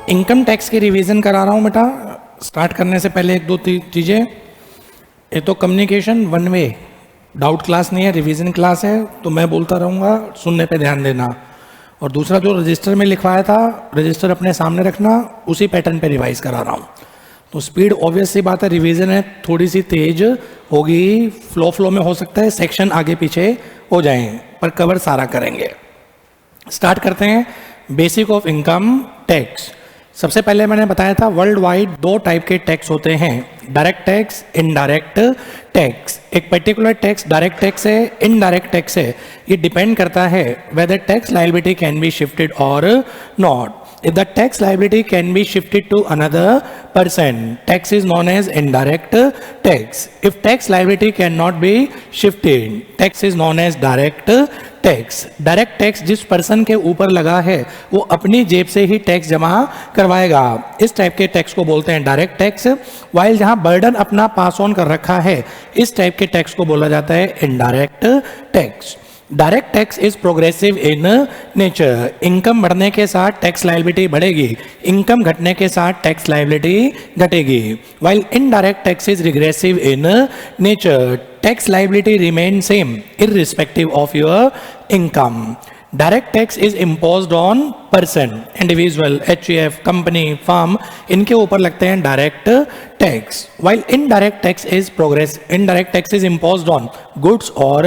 Income tax की revision करा रहा हूँ बेटा। स्टार्ट करने से पहले एक दो चीज़ें, ये तो communication one way, doubt class नहीं है, रिवीजन क्लास है, तो मैं बोलता रहूँगा, सुनने पे ध्यान देना। और दूसरा जो रजिस्टर में लिखवाया था, रजिस्टर अपने सामने रखना, उसी पैटर्न पे रिवाइज करा रहा हूँ। तो स्पीड ऑब्वियस सी बात है, रिवीजन है, थोड़ी सी तेज होगी, फ्लो में हो सकता है सेक्शन आगे पीछे हो जाएं, पर कवर सारा करेंगे। स्टार्ट करते हैं। Basic of income tax. सबसे पहले मैंने बताया था वर्ल्ड वाइड दो टाइप के टैक्स होते हैं, डायरेक्ट टैक्स, इनडायरेक्ट टैक्स। एक पर्टिकुलर टैक्स डायरेक्ट टैक्स है, इनडायरेक्ट टैक्स है। ये डिपेंड करता है whether tax liability can be shifted और not. If the tax liability can be shifted to another person, tax is known as indirect tax. If tax liability cannot be shifted, tax is known as direct tax. Direct tax जिस person के ऊपर लगा है वो अपनी जेब से ही tax जमा करवाएगा, इस टाइप के टैक्स को बोलते हैं डायरेक्ट टैक्स। वाइल जहां बर्डन अपना पास ऑन कर रखा है, इस टाइप के टैक्स को बोला जाता है indirect tax. Direct tax is progressive in nature. Income बढ़ने के साथ टैक्स लायबिलिटी बढ़ेगी, इनकम घटने के साथ टैक्स लायबिलिटी घटेगी। While indirect tax is regressive in nature, tax liability remain same irrespective of your income. Direct tax is imposed on person, individual, HUF, company, firm, इनके ऊपर लगते हैं direct tax. While indirect tax is imposed on goods और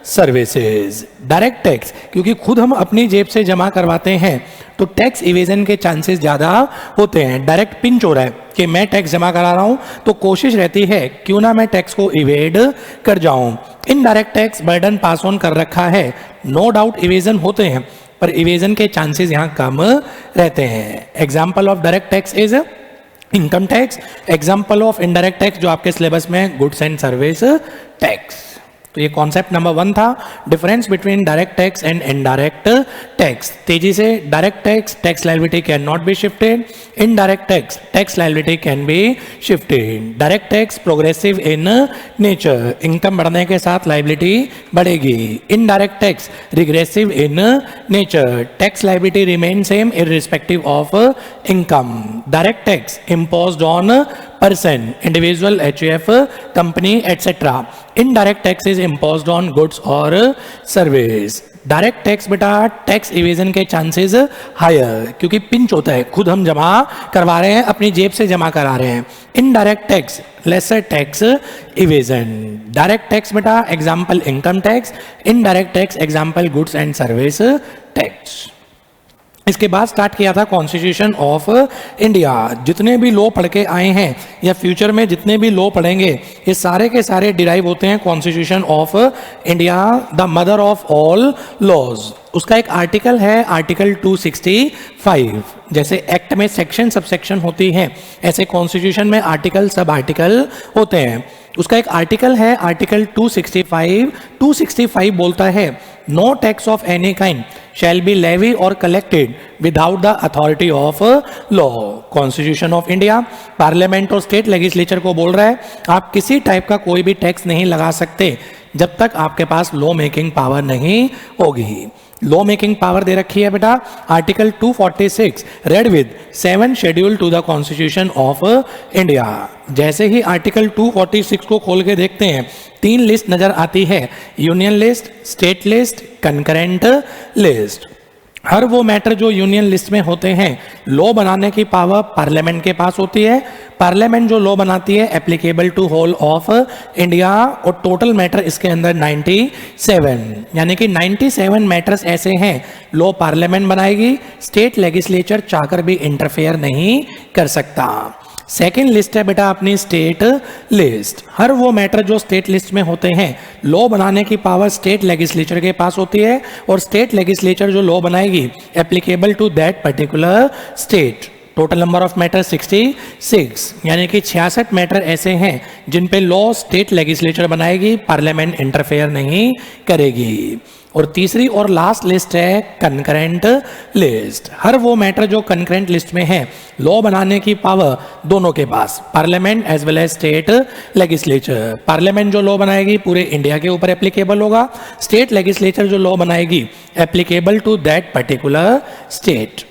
services. Direct tax क्योंकि खुद हम अपनी जेब से जमा करवाते हैं तो टैक्स इवेजन के चांसेस ज़्यादा होते हैं। डायरेक्ट पिंच हो रहा है कि मैं टैक्स जमा करा रहा हूं तो कोशिश रहती है क्यों ना मैं टैक्स को इवेड कर जाऊं। Indirect tax burden pass on कर रखा है, नो डाउट इवेजन होते हैं पर इवेजन के चांसेस यहां कम रहते हैं। Example of direct tax is income tax, example of indirect tax जो आपके सिलेबस में गुड्स एंड सर्विस टैक्स। तो ये कॉन्सेप्ट नंबर 1 था, difference between direct tax and indirect tax. तेजी से, direct tax tax liability can not be shifted, indirect tax tax liability can be shifted. Direct tax progressive in nature, income बढ़ने के साथ liability बढ़ेगी। Indirect tax regressive in nature, tax liability remain same irrespective of income. Direct tax imposed on person, individual, HUF, company, etc. Indirect tax is imposed on goods or service. Direct tax बेटा tax evasion के chances higher क्योंकि pinch होता है, खुद हम जमा करवा रहे हैं, अपनी जेब से जमा करा रहे हैं। Indirect tax lesser tax evasion. Direct tax बेटा example income tax, indirect tax example goods and service tax. इसके बाद स्टार्ट किया था कॉन्स्टिट्यूशन ऑफ इंडिया। जितने भी लॉ पढ़ के आए हैं या फ्यूचर में जितने भी लॉ पढ़ेंगे ये सारे के सारे डिराइव होते हैं constitution of India, the mother of all laws. उसका एक आर्टिकल है आर्टिकल 265। जैसे एक्ट में सेक्शन सब सेक्शन होती है, ऐसे कॉन्स्टिट्यूशन में आर्टिकल सब आर्टिकल होते हैं। उसका एक आर्टिकल है आर्टिकल 265। 265 बोलता है no tax of any kind shall be levy और collected without the authority of law. Constitution of India parliament और स्टेट लेजिस्लेचर को बोल रहा है आप किसी टाइप का कोई भी टैक्स नहीं लगा सकते जब तक आपके पास लॉ मेकिंग पावर नहीं होगी। लॉ मेकिंग पावर दे रखी है बेटा article 246 read with 7 schedule to the constitution of India. जैसे ही आर्टिकल 246 को खोल के देखते हैं 3 लिस्ट नजर आती है, union list, state list, concurrent list. हर वो मैटर जो यूनियन लिस्ट में होते हैं लॉ बनाने की पावर पार्लियामेंट के पास होती है। पार्लियामेंट जो लॉ बनाती है applicable to whole of India और टोटल मैटर इसके अंदर 97, यानी कि 97 मैटर्स ऐसे हैं लॉ पार्लियामेंट बनाएगी, स्टेट लेजिस्लेचर चाहकर भी इंटरफेयर नहीं कर सकता। सेकेंड लिस्ट है बेटा अपनी स्टेट लिस्ट। हर वो मैटर जो स्टेट लिस्ट में होते हैं लॉ बनाने की पावर स्टेट लेजिस्लेचर के पास होती है और स्टेट लेजिस्लेचर जो लॉ बनाएगी applicable to that particular state. Total number of matter 66, यानी कि 66 मैटर ऐसे हैं जिन पे लॉ स्टेट लेजिस्लेचर बनाएगी, पार्लियामेंट इंटरफेयर नहीं करेगी। और तीसरी और लास्ट लिस्ट है कंकरेंट लिस्ट। हर वो मैटर जो कंकरेंट लिस्ट में है लॉ बनाने की पावर दोनों के पास, parliament as well as state legislature. Parliament जो लॉ बनाएगी पूरे इंडिया के ऊपर एप्लीकेबल होगा, स्टेट लेजिस्लेचर जो लॉ बनाएगी applicable to that particular state.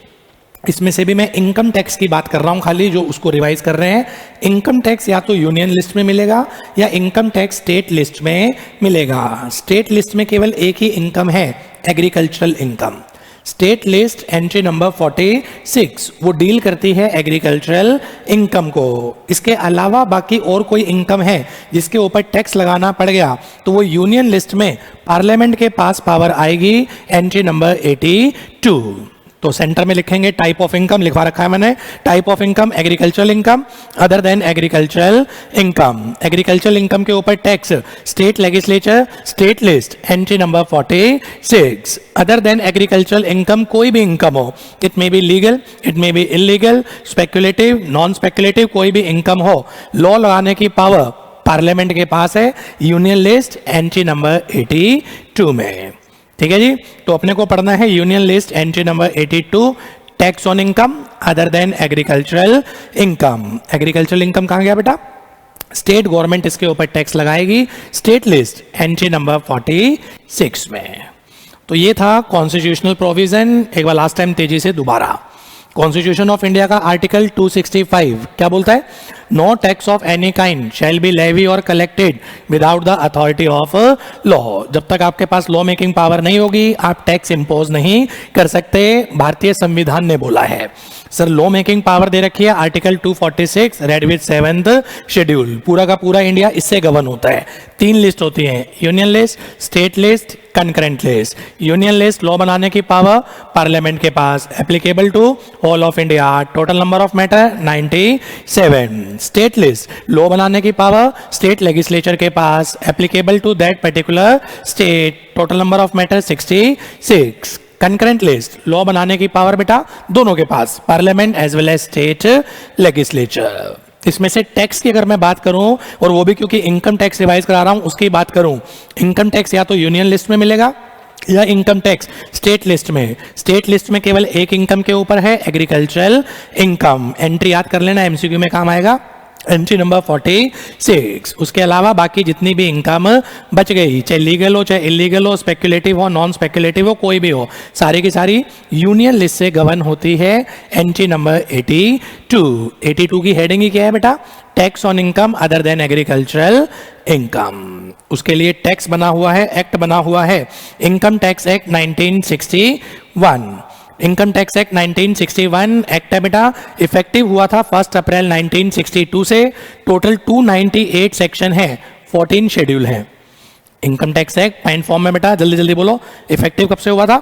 इसमें से भी मैं इनकम टैक्स की बात कर रहा हूं खाली, जो उसको रिवाइज कर रहे हैं। इनकम टैक्स या तो यूनियन लिस्ट में मिलेगा या इनकम टैक्स स्टेट लिस्ट में मिलेगा। स्टेट लिस्ट में केवल एक ही इनकम है, agricultural income. State list entry number 46 वो डील करती है एग्रीकल्चरल इनकम को। इसके अलावा बाकी और कोई इनकम है जिसके ऊपर टैक्स लगाना पड़ गया तो वो यूनियन लिस्ट में पार्लियामेंट के पास पावर आएगी, एंट्री नंबर 82। तो सेंटर में लिखेंगे टाइप ऑफ इनकम, लिखवा रखा है मैंने, type of income agricultural income other then agricultural income. Agricultural income के ऊपर tax state legislature state list entry number 46। Other than agricultural income कोई भी इनकम हो, it may be legal, it may be illegal, speculative, non speculative, कोई भी income हो, law लगाने की पावर पार्लियामेंट के पास है, यूनियन लिस्ट एंट्री नंबर 82 में। ठीक है जी, तो अपने को पढ़ना है union list entry number 82, tax on income other then agricultural income. Agricultural income कहाँ गया बेटा? स्टेट गवर्नमेंट इसके ऊपर टैक्स लगाएगी, स्टेट लिस्ट एंट्री नंबर 46 में। तो ये था कॉन्स्टिट्यूशनल प्रोविजन। एक बार लास्ट टाइम तेजी से दोबारा, कॉन्स्टिट्यूशन ऑफ इंडिया का आर्टिकल 265 क्या बोलता है? No tax of any kind shall be levy और collected without the authority of law. जब तक आपके पास लॉ मेकिंग पावर नहीं होगी आप टैक्स इंपोज नहीं कर सकते, भारतीय संविधान ने बोला है। सर लॉ मेकिंग पावर दे रखी है article 246 red with 7th schedule. पूरा का पूरा इंडिया इससे गवर्न होता है। 3 लिस्ट होती हैं, union list, state list, concurrent list. Union list law बनाने की पावर पार्लियामेंट के पास, applicable to all of India, total number of matter 97। State list law बनाने की पावर स्टेट लेजिस्लेचर के पास, applicable to that particular state, total number of matter 66। Concurrent list law बनाने की पावर बेटा दोनों के पास, parliament as well as state legislature. इसमें से टैक्स की अगर मैं बात करूं, और वो भी क्योंकि इनकम टैक्स रिवाइज करा रहा हूं उसकी बात करूं, इनकम टैक्स या तो यूनियन लिस्ट में मिलेगा या इनकम टैक्स स्टेट लिस्ट में। स्टेट लिस्ट में केवल एक इनकम के ऊपर है, एग्रीकल्चरल इनकम। एंट्री याद कर लेना, एमसीक्यू में काम आएगा, एंट्री नंबर 46। उसके अलावा बाकी जितनी भी इनकम बच गई, चाहे लीगल हो चाहे इलीगल हो, स्पेक्युलेटिव हो नॉन स्पेक्युलेटिव हो, कोई भी हो, सारी की सारी यूनियन लिस्ट से गवर्न होती है, एंट्री नंबर 82। 82 की हेडिंग ही क्या है बेटा? Tax on income other then agricultural income. उसके लिए टैक्स बना हुआ है, एक्ट बना हुआ है, income tax act 1961। Income tax act 1961 act है बेटा, इफेक्टिव हुआ था 1 अप्रैल 1962 से। टोटल 298 सेक्शन है, 14 शेड्यूल है। Income tax act point form में बेटा, जल्दी जल्दी बोलो, इफेक्टिव कब से हुआ था?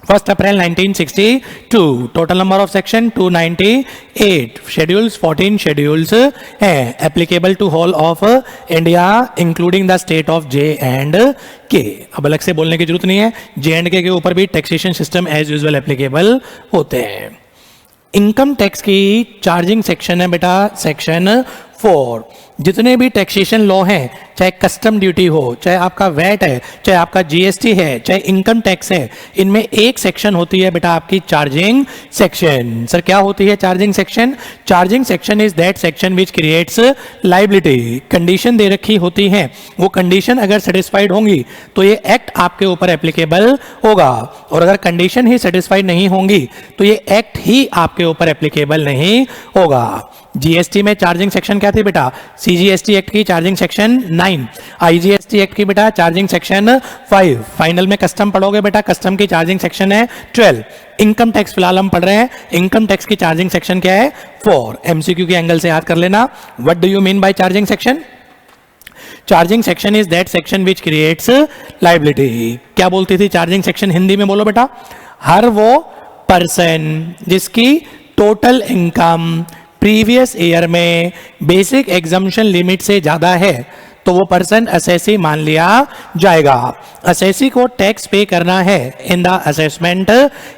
1 April 1962। Total number of section 298, schedules 14 schedules हैं, applicable to whole of India including the state of J&K। अब अलग से बोलने की जरूरत नहीं है, J&K के ऊपर भी taxation system as usual applicable होते हैं। इनकम टैक्स की चार्जिंग सेक्शन है बेटा सेक्शन 4। जितने भी टैक्सेशन लॉ हैं, चाहे कस्टम ड्यूटी हो, चाहे आपका वैट है, चाहे आपका जीएसटी है, चाहे इनकम टैक्स है, इनमें एक सेक्शन होती है बेटा आपकी चार्जिंग सेक्शन। सर क्या होती है charging section? Charging section is that section which creates liability. Condition दे रखी होती है, वो कंडीशन अगर सेटिस्फाइड होंगी तो ये एक्ट आपके ऊपर एप्लीकेबल होगा, और अगर कंडीशन ही सेटिस्फाइड नहीं होंगी तो ये एक्ट ही आपके ऊपर एप्लीकेबल नहीं होगा। जीएसटी में चार्जिंग सेक्शन क्या थी बेटा? सीजीएसटी एक्ट की चार्जिंग सेक्शन 9, आईजीएसटी एक्ट की बेटा चार्जिंग सेक्शन 5। फाइनल में कस्टम पढ़ोगे बेटा, कस्टम की चार्जिंग सेक्शन है 12। इनकम टैक्स फिलहाल हम पढ़ रहे हैं, इनकम टैक्स की चार्जिंग सेक्शन क्या है? 4। एमसीक्यू के एंगल से याद कर लेना, what do you mean bye charging section? Charging section is that section which creates liability. क्या बोलती थी चार्जिंग सेक्शन हिंदी में? बोलो बेटा। हर वो पर्सन जिसकी टोटल इनकम प्रीवियस ईयर में बेसिक एग्जम्पशन लिमिट से ज्यादा है तो वो पर्सन असेसी मान लिया जाएगा। असेसी को टैक्स पे करना है in the assessment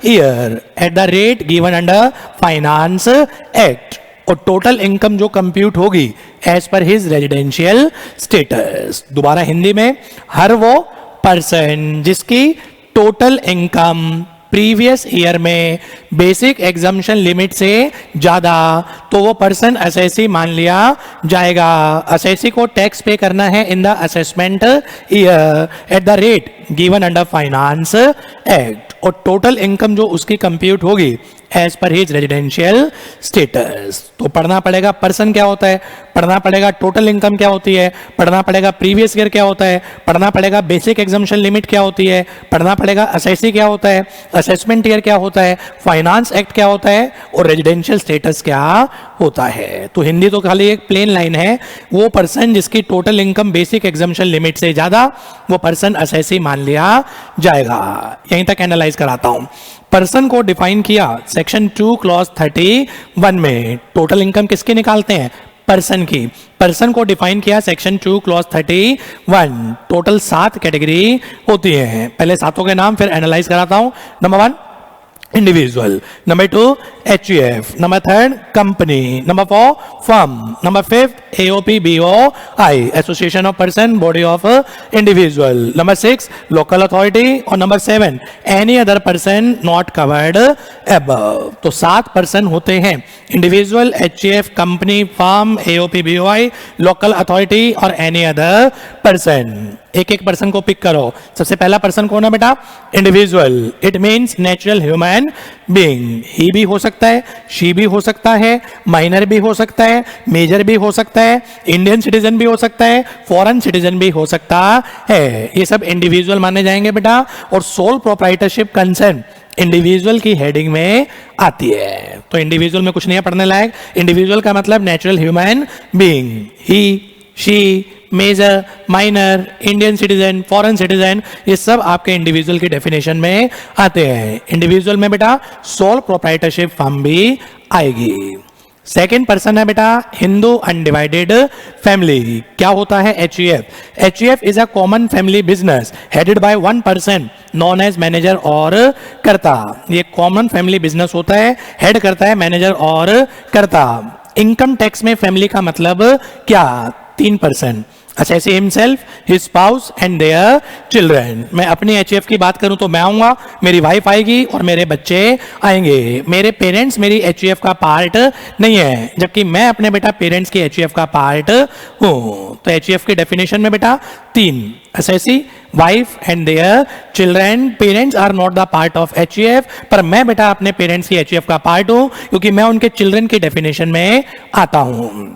year at the rate given under finance act, और टोटल इनकम जो कंप्यूट होगी as per his residential status. दोबारा हिंदी में, हर वो पर्सन जिसकी टोटल इनकम प्रीवियस ईयर में बेसिक एग्जम्पशन लिमिट से ज्यादा, तो वो पर्सन असेसी मान लिया जाएगा। असेसी को टैक्स पे करना है in the assessment year at the rate given under finance act, और टोटल इनकम जो उसकी कंप्यूट होगी as per his residential status. तो पढ़ना पड़ेगा पर्सन क्या होता है, पढ़ना पड़ेगा टोटल इनकम क्या होती है, पढ़ना पड़ेगा प्रीवियस ईयर क्या होता है, पढ़ना पड़ेगा बेसिक एग्जम्पशन लिमिट क्या होती है, पढ़ना पड़ेगा असेसी क्या होता है, असेसमेंट ईयर क्या होता है, फाइनेंस एक्ट क्या होता है, और रेजिडेंशियल स्टेटस क्या होता है। तो हिंदी तो खाली एक प्लेन लाइन है, वो पर्सन जिसकी total income basic exemption limit से ज्यादा, वो पर्सन असेसी मान लिया जाएगा। यहीं तक एनालाइज कराता हूं। पर्सन को डिफाइन किया सेक्शन 2 क्लॉज 31 में। टोटल इनकम किसकी निकालते हैं, पर्सन की। पर्सन को डिफाइन किया सेक्शन 2 क्लॉज 31। टोटल 7 कैटेगरी होती है। पहले सातों के नाम फिर एनालाइज कराता हूं। Number 1 individual, number 2 HUF, number 3 company, number 4 firm, number 5 AOP BOI association of person body of individual, number 6 local authority, और number 7 any other person not covered above. तो 7 पर्सन होते हैं, individual, HUF, company, firm, AOP BOI, local authority और any other person. एक एक person को pick करो। सबसे पहला पर्सन कौन है बेटा, individual. It means natural human being. He भी हो सकता है, शी भी हो सकता है, माइनर भी हो सकता है, मेजर भी हो सकता है, इंडियन सिटीजन भी हो सकता है, फॉरेन सिटीजन भी हो सकता है। ये सब इंडिविजुअल माने जाएंगे बेटा। और सोल प्रोप्राइटरशिप कंसर्न इंडिविजुअल की हेडिंग में आती है। तो इंडिविजुअल में कुछ नहीं है पढ़ने लायक। इंडिविजुअल का मतलब natural human being. He, she, major, minor, Indian citizen, foreign citizen, ये सब आपके इंडिविजुअल की डेफिनेशन में आते हैं। इंडिविजुअल में बेटा सोल प्रोप्राइटरशिप फर्म भी आएगी। सेकेंड पर्सन है बेटा हिंदू अनडिवाइडेड फैमिली। क्या होता है HUF? HUF is a common family business headed by one person known as manager और कर्ता। ये कॉमन फैमिली बिजनेस होता है, हेड करता है मैनेजर और कर्ता। इनकम टैक्स में फैमिली का मतलब क्या, 3%। assessee himself, his spouse and their children। मैं अपनी HUF की बात करूं तो मैं आऊंगा, मेरी वाइफ आएगी और मेरे बच्चे आएंगे। मेरे पेरेंट्स मेरी HUF का पार्ट नहीं है, जबकि मैं अपने बेटा पेरेंट्स की HUF का पार्ट हूं। तो HUF की डेफिनेशन में बेटा 3, assessee, wife and their children. Parents are not the part of HUF, पर मैं बेटा अपने पेरेंट्स की HUF का पार्ट हूं क्योंकि मैं उनके चिल्ड्रन की डेफिनेशन में आता हूं।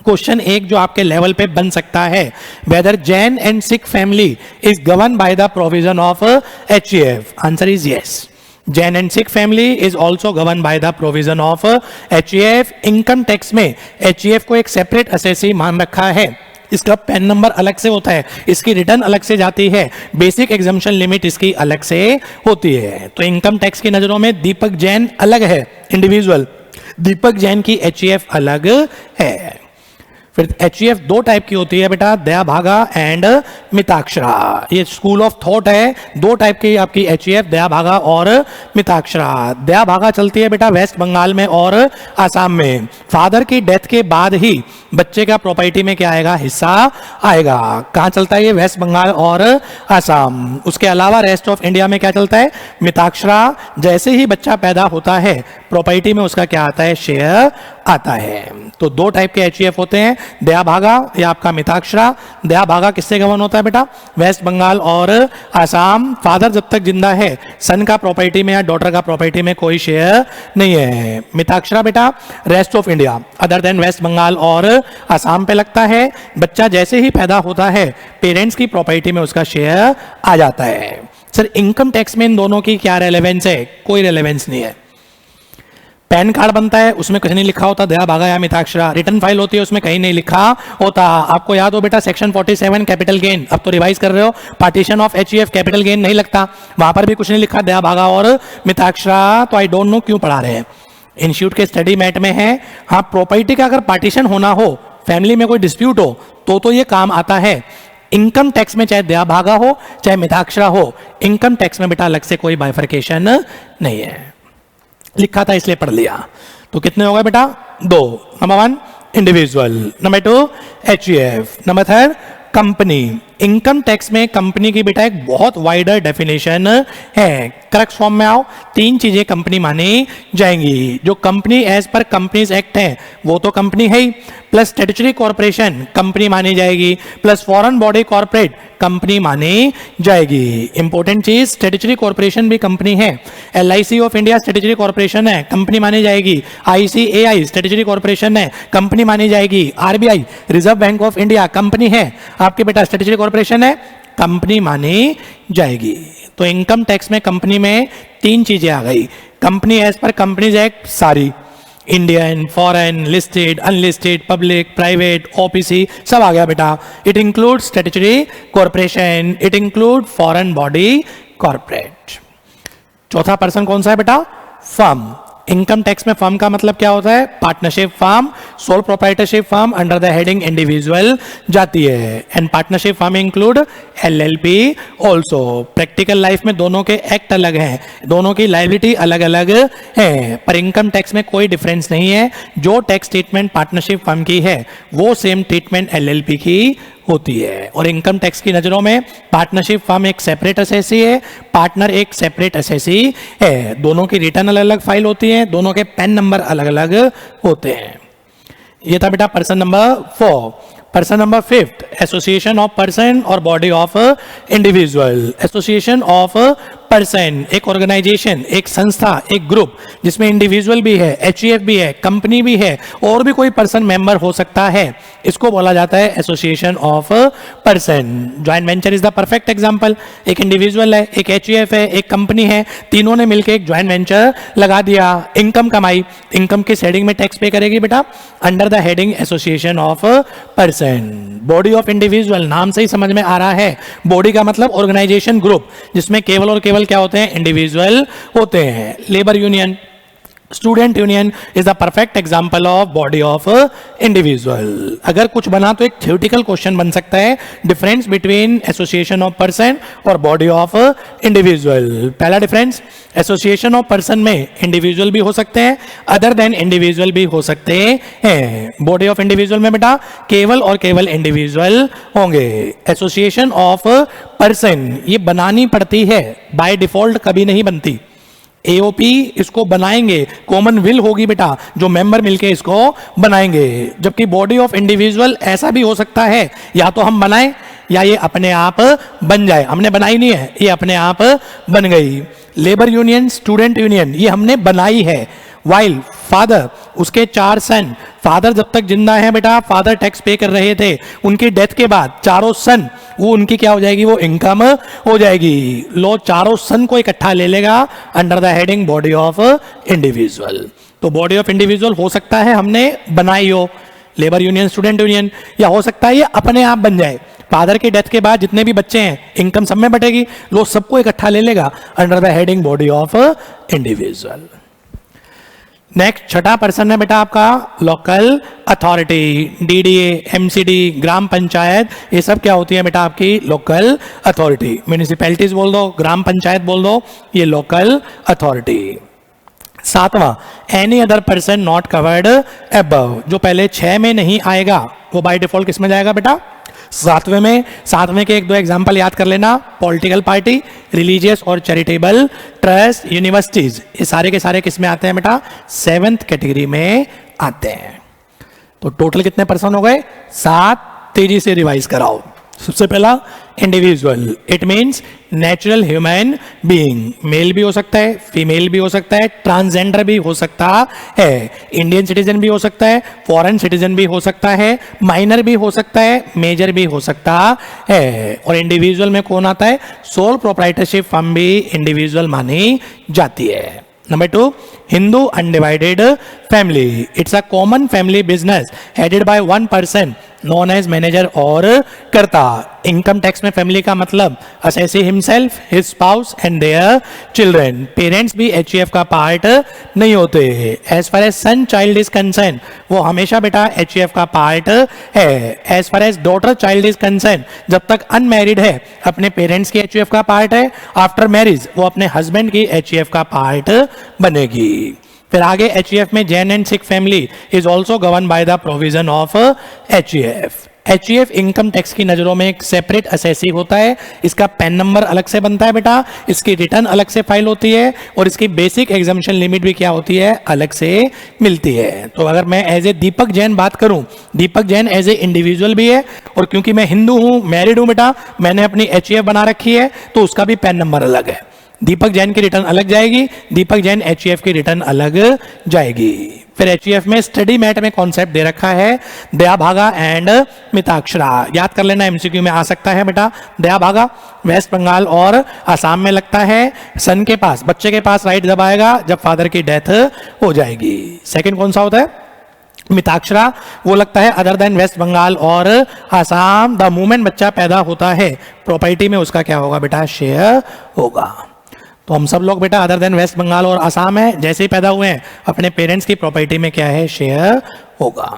क्वेश्चन एक जो आपके लेवल पे बन सकता है, whether Jain and Sikh family is govern by the provision of HUF। Answer is yes, Jain and Sikh family is also govern by the provision of HUF। Income tax में HUF को एक सेपरेट असेसी मान रखा है। इसका पैन नंबर अलग से होता है, इसकी रिटर्न अलग से जाती है, बेसिक एग्जम्पशन लिमिट इसकी अलग से होती है। तो इनकम टैक्स की नजरों में दीपक जैन अलग है इंडिविजुअल, दीपक जैन की HUF अलग है। फिर HUF 2 टाइप की होती है बेटा, दया भागा एंड मिताक्षरा। ये स्कूल ऑफ थॉट है। 2 टाइप की आपकी HUF, दया भागा और मिताक्षरा। दया भागा चलती है बेटा वेस्ट बंगाल में और आसाम में। फादर की डेथ के बाद ही बच्चे का प्रॉपर्टी में क्या आएगा, हिस्सा आएगा। कहाँ चलता है ये, वेस्ट बंगाल और आसाम। उसके अलावा रेस्ट ऑफ इंडिया में क्या चलता है, मिताक्षरा। जैसे ही बच्चा पैदा होता है प्रॉपर्टी में उसका क्या आता है, शेयर आता है। तो 2 टाइप के HUF होते हैं, दया भागा या आपका मिताक्षरा। दया भागा किससे गवर्न होता है बेटा, वेस्ट बंगाल और आसाम। फादर जब तक जिंदा है सन का प्रॉपर्टी में या डॉटर का प्रॉपर्टी में कोई शेयर नहीं है। मिताक्षरा बेटा rest of India other than West Bengal और आसाम पे लगता है। बच्चा जैसे ही पैदा होता है पेरेंट्स की प्रॉपर्टी में उसका शेयर आ जाता है। सर इनकम टैक्स में इन दोनों की क्या रेलेवेंस है, कोई रेलेवेंस नहीं है। पैन कार्ड बनता है उसमें कहीं नहीं लिखा होता दया भागा या मिताक्षरा। रिटर्न फाइल होती है उसमें कहीं नहीं लिखा होता। आपको याद हो बेटा सेक्शन 47 कैपिटल गेन, अब तो रिवाइज कर रहे हो, partition of HUF capital gain नहीं लगता, वहां पर भी कुछ नहीं लिखा दया भागा और मिताक्षरा। तो आई डोंट नो क्यों पढ़ा रहे हैं, इंस्टीट्यूट के स्टडी मैट में है। हाँ प्रॉपर्टी का अगर पार्टीशन होना हो, फैमिली में कोई डिस्प्यूट हो तो ये काम आता है। इनकम टैक्स में चाहे दया भागा हो चाहे मिताक्षरा हो, इनकम टैक्स में बेटा अलग से कोई बाइफर्केशन नहीं है। लिखा था इसलिए पढ़ लिया। तो कितने हो गए बेटा, 2। Number 1 individual, number 2 HUF, number 3 company, income tax में कंपनी की बेटा एक बहुत वाइडर डेफिनेशन है। करेक्ट फॉर्म में आओ, तीन चीजें कंपनी मानी जाएंगी। जो company as per companies act है वो तो कंपनी है ही, प्लस स्टैट्यूटरी कॉर्पोरेशन कंपनी मानी जाएगी, plus foreign body corporate company मानी जाएगी। इंपॉर्टेंट चीज, स्टैट्यूटरी कॉर्पोरेशन भी कंपनी है। LIC of India statutory corporation है, कंपनी मानी जाएगी। ICAI स्टैट्यूटरी कॉर्पोरेशन है, कंपनी मानी जाएगी। RBI reserve bank of India company है, आपके बेटा स्टैट्यूटरी कॉर्पोरेशन है, कंपनी मानी जाएगी। तो इनकम टैक्स में कंपनी में तीन चीजें आ गई। Company as per companies act सारी, Indian, foreign, listed, unlisted, public, private, OPC सब आ गया बेटा। It include statutory corporation, it include foreign body corporate. चौथा पर्सन कौन सा है बेटा? फर्म। इनकम टैक्स में फर्म का मतलब क्या होता है? Partnership firm, sole proprietorship firm under the heading individual जाती है। And partnership firm include LLP also. Practical life में दोनों के एक्ट अलग हैं, दोनों की लायबिलिटी अलग अलग है, पर इनकम टैक्स में कोई डिफरेंस नहीं है। जो टैक्स ट्रीटमेंट पार्टनरशिप फर्म की है वो सेम ट्रीटमेंट LLP की होती है। और इनकम टैक्स की नजरों में पार्टनरशिप फर्म एक सेपरेट एसएससी है, पार्टनर एक सेपरेट एसएससी है। दोनों की रिटर्न अलग अलग फाइल होती है, दोनों के पैन नंबर अलग अलग होते हैं। ये था बेटा person number 4। Person number 5, association of person और body of individual. Association of person एक ऑर्गेनाइजेशन, एक संस्था, एक ग्रुप जिसमें इंडिविजुअल भी है, HUF भी है, कंपनी भी है और भी कोई पर्सन मेंबर हो सकता है, इसको बोला जाता है association of person. Joint venture is the perfect example. एक इंडिविजुअल है, एक HUF है, एक कंपनी है, तीनों ने मिलकर एक जॉइंट वेंचर लगा दिया, इनकम कमाई। इनकम किस हेडिंग में टैक्स पे करेगी बेटा? Under the heading association of person. Body of individual, नाम से ही समझ में आ रहा है, बॉडी का मतलब ऑर्गेनाइजेशन, ग्रुप, जिसमें केवल और केवल क्या होते हैं? इंडिविजुअल होते हैं। Labour union, student union is the perfect example of body of individual. अगर कुछ बना तो एक थ्योरेटिकल क्वेश्चन बन सकता है, difference between association of person और बॉडी ऑफ इंडिविजुअल। पहला डिफरेंस, एसोसिएशन ऑफ पर्सन में इंडिविजुअल भी हो सकते हैं, अदर देन इंडिविजुअल भी हो सकते हैं। बॉडी ऑफ इंडिविजुअल में बेटा केवल और केवल इंडिविजुअल होंगे। एसोसिएशन ऑफ पर्सन ये बनानी पड़ती है, बाय डिफॉल्ट कभी नहीं बनती। AOP इसको बनाएंगे, कॉमन विल होगी बेटा, जो मेंबर मिलके इसको बनाएंगे। जबकि बॉडी ऑफ इंडिविजुअल ऐसा भी हो सकता है, या तो हम बनाएं या ये अपने आप बन जाए। हमने बनाई नहीं है, ये अपने आप बन गई। लेबर यूनियन, स्टूडेंट यूनियन ये हमने बनाई है। वाइल फादर, उसके 4 सन, फादर जब तक जिंदा है बेटा फादर टैक्स पे कर रहे थे, उनकी डेथ के बाद चारों सन वो उनकी क्या हो जाएगी? वो इनकम हो जाएगी। लो चारों सन को इकट्ठा ले लेगा under the heading body of individual. तो बॉडी ऑफ इंडिविजुअल हो सकता है हमने बनाई हो, लेबर यूनियन, स्टूडेंट यूनियन, या हो सकता है ये अपने आप बन जाए। फादर की डेथ के बाद जितने भी बच्चे हैं इनकम सब में बटेगी, लो सबको इकट्ठा ले लेगा under the heading body of individual. Next छठा पर्सन है बेटा आपका लोकल अथॉरिटी। DDA, MCD, ग्राम पंचायत, ये सब क्या होती है बेटा? आपकी लोकल अथॉरिटी। म्यूनिसिपैलिटीज बोल दो, ग्राम पंचायत बोल दो, ये लोकल अथॉरिटी। सातवां, any other person not covered above. जो पहले 6 में नहीं आएगा वो बाय डिफॉल्ट किस में जाएगा बेटा? 7वें में। 7वें के 1-2 एग्जाम्पल याद कर लेना। पॉलिटिकल पार्टी, रिलीजियस और चैरिटेबल ट्रस्ट, यूनिवर्सिटीज, ये सारे के सारे किस में आते हैं बेटा? 7th कैटेगरी में आते हैं। तो टोटल कितने पर्सन हो गए? 7। तेजी से रिवाइज कराओ। सबसे पहला individual, it means natural human being. Male भी हो सकता है, फीमेल भी हो सकता है, ट्रांसजेंडर भी हो सकता है, इंडियन सिटीजन भी हो सकता है, फॉरेन सिटीजन भी हो सकता है, माइनर भी हो सकता है, मेजर भी हो सकता है। और इंडिविजुअल में कौन आता है? सोल प्रोप्राइटरशिप फर्म भी इंडिविजुअल मानी जाती है। Number 2, Hindu undivided family. It's a common family business headed by one person known as manager और कर्ता। इनकम टैक्स में फैमिली का मतलब assessee himself, his spouse and their children. Parents भी HUF का पार्ट नहीं होते। As far as son child is concern, वो हमेशा बेटा HUF का पार्ट है। As far as daughter child is concern, जब तक अनमैरिड है अपने पेरेंट्स की HUF का पार्ट है, आफ्टर मैरिज वो अपने हस्बैंड की HUF का पार्ट बनेगी। फिर आगे HUF में Jain and Sikh family is also govern by the provision of HUF। HEF income tax की नजरों में एक सेपरेट असेसी होता है, इसका पैन नंबर अलग से बनता है बेटा, इसकी रिटर्न अलग से फाइल होती है और इसकी बेसिक एग्जामिशन लिमिट भी क्या होती है, अलग से मिलती है। तो अगर मैं एज ए दीपक जैन बात करूं, दीपक जैन एज ए इंडिविजुअल भी है और क्योंकि मैं हिंदू हूं, मैरिड हूं बेटा, मैंने अपनी एचईएफ बना रखी है, तो उसका भी पैन नंबर अलग है। दीपक जैन की रिटर्न अलग जाएगी, दीपक जैन एचईएफ की रिटर्न अलग जाएगी। फिर एचईएफ में स्टडी मैट में कॉन्सेप्ट दे रखा है दया भागा एंड मिताक्षरा, याद कर लेना, एमसीक्यू में आ सकता है बेटा। दया भागा वेस्ट बंगाल और आसाम में लगता है, सन के पास, बच्चे के पास राइट जब आएगा जब फादर की डेथ हो जाएगी। सेकंड कौन सा होता है, मिताक्षरा, वो लगता है अदर देन वेस्ट बंगाल और आसाम, द मोमेंट बच्चा पैदा होता है प्रॉपर्टी में उसका क्या होगा बेटा, शेयर होगा। तो हम सब लोग बेटा अदर देन वेस्ट बंगाल और आसाम है, जैसे ही पैदा हुए हैं अपने पेरेंट्स की प्रॉपर्टी में क्या है, शेयर होगा।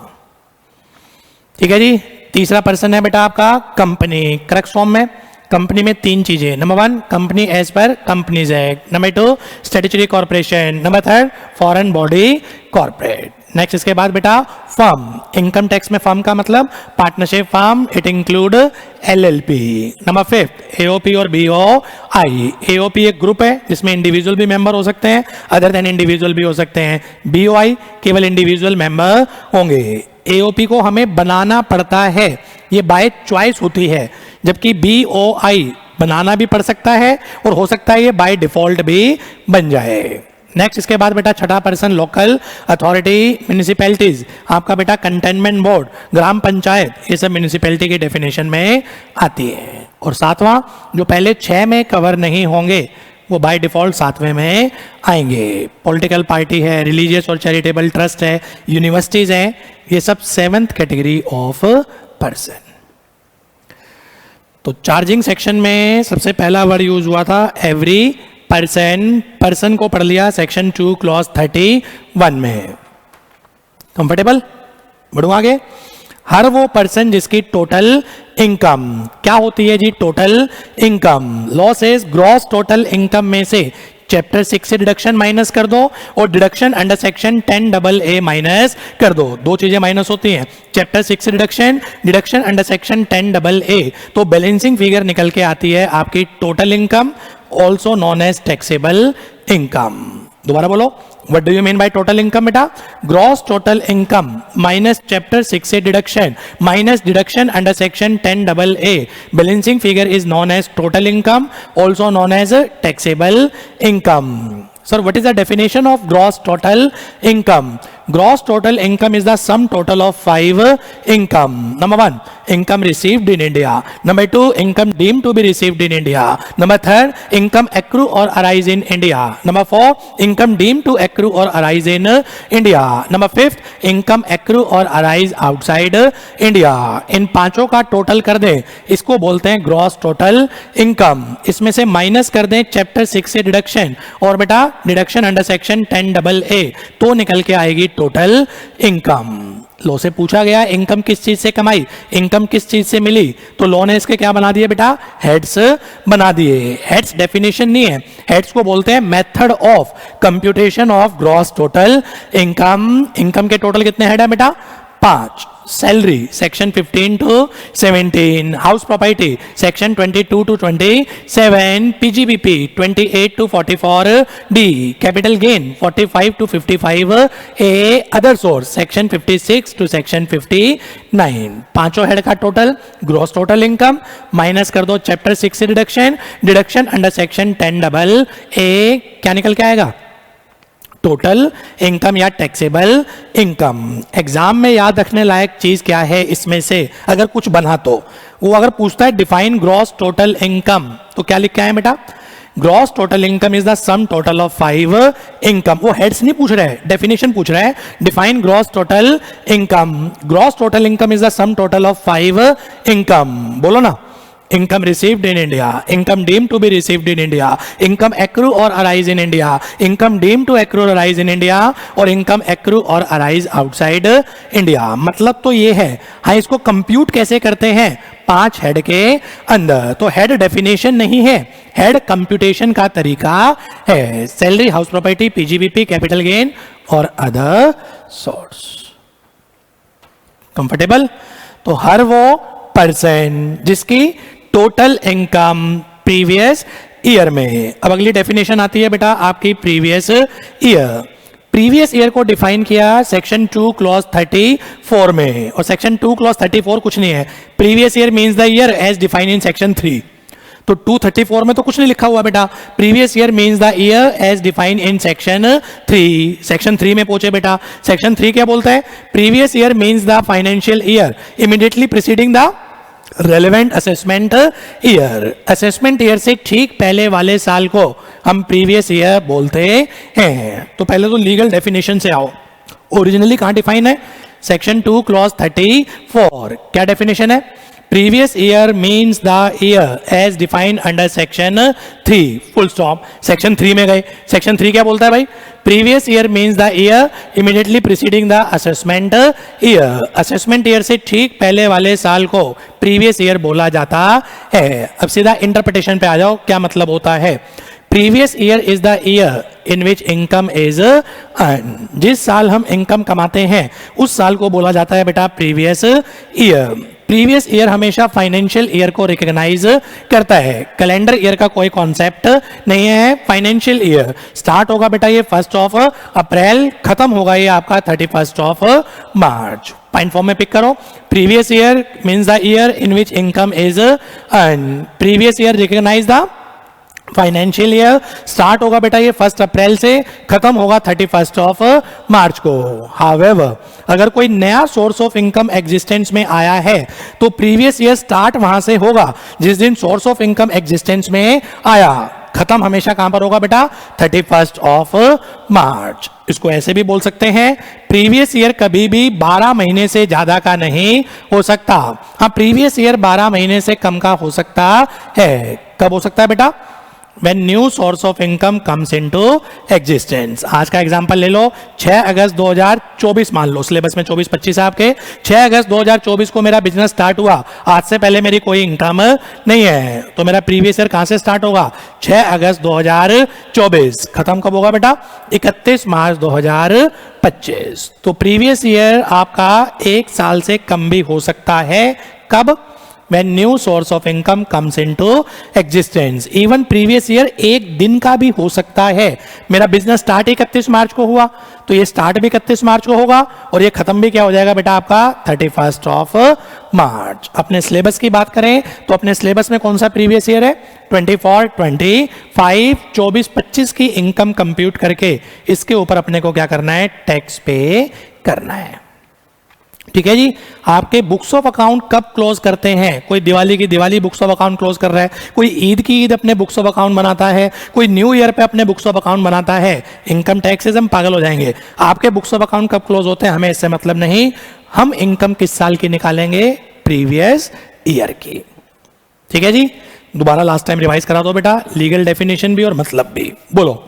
ठीक है जी। तीसरा पर्सन है बेटा आपका कंपनी, करेक्ट फॉर्म में। कंपनी में तीन चीजें, number 1 company as per companies act, number 2 statutory corporation, number 3 foreign body corporate. Next इसके बाद बेटा फर्म, इनकम टैक्स में फर्म का मतलब partnership firm, it include LLP. Number 5 AOP और बीओआई। एओपी एक ग्रुप है जिसमें इंडिविजुअल भी मेंबर हो सकते हैं, अदर देन इंडिविजुअल भी हो सकते हैं। बीओआई केवल इंडिविजुअल मेंबर होंगे। एओपी को हमें बनाना पड़ता है, ये बाय चॉइस होती है, जबकि बीओआई बनाना भी पड़ सकता है और हो सकता है ये बाय डिफॉल्ट भी बन जाए। नेक्स्ट इसके बाद बेटा छठा पर्सन लोकल अथॉरिटी, म्यूनिसिपैलिटीज, आपका बेटा कंटेनमेंट बोर्ड, ग्राम पंचायत, ये सब म्यूनिसिपैलिटी की डेफिनेशन में आती है। और सातवां जो पहले 6 में कवर नहीं होंगे वो बाय डिफॉल्ट 7वें में आएंगे। पॉलिटिकल पार्टी है, रिलीजियस और चैरिटेबल ट्रस्ट है, यूनिवर्सिटीज हैं, ये सब 7th कैटेगरी ऑफ पर्सन। तो चार्जिंग सेक्शन में सबसे पहला वर्ड यूज हुआ था एवरी पर्सन, पर्सन को पढ़ लिया सेक्शन 2 क्लॉज 31 में। कंफर्टेबल, बढ़ू आगे। हर वो पर्सन जिसकी टोटल इनकम क्या होती है जी, total income. Law says gross total income में से चैप्टर 6 से डिडक्शन माइनस कर दो और deduction under section 10AA minus कर दो। दो चीजें माइनस होती हैं, चैप्टर 6 से deduction, deduction under section 10AA, तो बैलेंसिंग फिगर निकल के आती है आपकी total income, also known as taxable income. दोबारा बोलो, what do you mean by total income बेटा, gross total income minus chapter 6 से deduction minus deduction under section 10AA, balancing figure is known as total income, also known as taxable income. Sir, what is the definition of gross total income? Gross total income is the sum total of 5 income. Number 1, income received in India. Number 2, income deemed to be received in India. Number 3, income accrue or arise in India. Number 4, income deemed to accrue or arise in India. Number 5, income accrue or arise outside India. इन पांचों का total कर दें, इसको बोलते हैं gross total income. इसमें से minus कर दें चैप्टर 6 से डिडक्शन और बेटा डिडक्शन अंडर सेक्शन 10AA, तो निकल के आएगी टोटल इनकम। लॉ से पूछा गया इनकम किस चीज से कमाई, इनकम किस चीज से मिली, तो लॉ ने इसके क्या बना दिए बेटा, हेड्स बना दिए। हेड्स डेफिनेशन नहीं है, हेड्स को बोलते हैं method of computation of gross total income. Income के टोटल कितने हेड है बेटा, 5। Salary section 15 to 17, house property section 22 to 27, PGBP 28 to 44, D capital gain 45 to 55, A other source section 56 to section 59। पांचों हेड का total gross total income minus कर दो chapter 6 से deduction, deduction under section 10AA, क्या निकल के आएगा, total income या टैक्सेबल इनकम। एग्जाम में याद रखने लायक चीज क्या है इसमें से, अगर कुछ बना तो वो अगर पूछता है डिफाइन ग्रॉस टोटल इनकम, तो क्या लिख के आए बेटा, gross total income is the sum total of 5 income. वो हेड्स नहीं पूछ रहा है, डेफिनेशन पूछ रहा है। Define gross total income, gross total income is the sum total of 5 income. बोलो ना, income received in India, income deemed to be received in India, income accrue or arise in India, income deemed to accrue or arise in India, और income accrue or arise outside India। मतलब तो ये है, हाँ इसको compute कैसे करते हैं, 5 हेड के अंदर। तो हेड डेफिनेशन नहीं है, हेड कंप्यूटेशन का तरीका है। Salary, house property, PGBP, capital gain और अदर सोर्स। कंफर्टेबल। तो हर वो पर्सन जिसकी टोटल इनकम प्रीवियस ईयर में। अब अगली डेफिनेशन आती है बेटा आपकी प्रीवियस ईयर। प्रीवियस ईयर को डिफाइन किया सेक्शन 2 क्लॉज 34 में, और सेक्शन 2 क्लॉज 34 कुछ नहीं है, previous year means the year as define in section 3। तो 234 में तो कुछ नहीं लिखा हुआ बेटा, previous year means the year as define in section 3। Section 3 में पहुंचे बेटा, सेक्शन 3 क्या बोलता है, previous year means the financial year immediately preceding the relevant assessment year. Assessment year से ठीक पहले वाले साल को हम प्रीवियस ईयर बोलते हैं। तो पहले तो लीगल डेफिनेशन से आओ, ओरिजिनली कहां डिफाइन है, सेक्शन 2 क्लॉज 34। क्या डेफिनेशन है, previous year means the year as defined under section 3, full stop. Section 3 में गए, सेक्शन 3 क्या बोलता है भाई, previous year means the year immediately preceding the assessment year. Assessment year से ठीक पहले वाले साल को प्रीवियस ईयर बोला जाता है। अब सीधा इंटरप्रिटेशन पे आ जाओ, क्या मतलब होता है, previous year is the year in which income is earn. जिस साल हम इनकम कमाते हैं उस साल को बोला जाता है बेटा प्रीवियस ईयर। प्रीवियस ईयर हमेशा फाइनेंशियल ईयर को रिकॉग्नाइज करता है, कैलेंडर ईयर का कोई कॉन्सेप्ट नहीं है। फाइनेंशियल ईयर स्टार्ट होगा बेटा ये 1 अप्रैल, खत्म होगा ये आपका 31 मार्च। पॉइंट फॉर्म में पिक करो, previous year means the year in which income is earn. Previous year recognise the financial year, start होगा बेटा ये 1 अप्रैल से, खत्म होगा 31 मार्च को। हाउएवर अगर कोई नया सोर्स ऑफ इनकम एग्जिस्टेंस में आया है तो प्रीवियस ईयर स्टार्ट वहां से होगा जिस दिन सोर्स ऑफ इनकम एग्जिस्टेंस में आया, खत्म हमेशा कहां पर होगा बेटा 31 मार्च। इसको ऐसे भी बोल सकते हैं, प्रीवियस ईयर कभी भी 12 महीने से ज्यादा का नहीं हो सकता। हाँ, प्रीवियस ईयर 12 महीने से कम का हो सकता है। कब हो सकता है बेटा, when new source of income comes into existence। आज का एग्जांपल ले लो, 6 अगस्त 2024 मान लो, सिलेबस में 24-25 है आपके, 6 अगस्त 2024 को मेरा बिजनेस स्टार्ट हुआ, आज से पहले मेरी कोई इनकम नहीं है, तो मेरा प्रीवियस ईयर कहां से स्टार्ट होगा, 6 अगस्त 2024, खत्म कब होगा बेटा 31 मार्च 2025। तो प्रीवियस ईयर आपका 1 साल से कम भी हो सकता है। कब, when new source of income comes into existence। even previous year 1 दिन का भी हो सकता है। मेरा बिजनेस स्टार्ट 31 मार्च को हुआ तो ये स्टार्ट भी 31 मार्च को होगा और ये खत्म भी क्या हो जाएगा बेटा आपका 31 मार्च। अपने सिलेबस की बात करें तो अपने सिलेबस में कौन सा प्रीवियस ईयर है, 24, 25, 24, 25 की इनकम कंप्यूट करके इसके ऊपर अपने को क्या करना है, टैक्स पे करना है। ठीक है जी। आपके बुक्स ऑफ अकाउंट कब क्लोज करते हैं, कोई दिवाली की Diwali books of account close कर रहा है, कोई ईद की ईद अपने बुक्स ऑफ अकाउंट बनाता है, कोई न्यू ईयर पे अपने बुक्स ऑफ अकाउंट बनाता है। इनकम टैक्सेस हम पागल हो जाएंगे। आपके बुक्स ऑफ अकाउंट कब क्लोज होते हैं हमें इससे मतलब नहीं, हम इनकम किस साल की निकालेंगे, प्रीवियस ईयर की। ठीक है जी। दोबारा लास्ट टाइम रिवाइज करा दो बेटा, लीगल डेफिनेशन भी और मतलब भी। बोलो,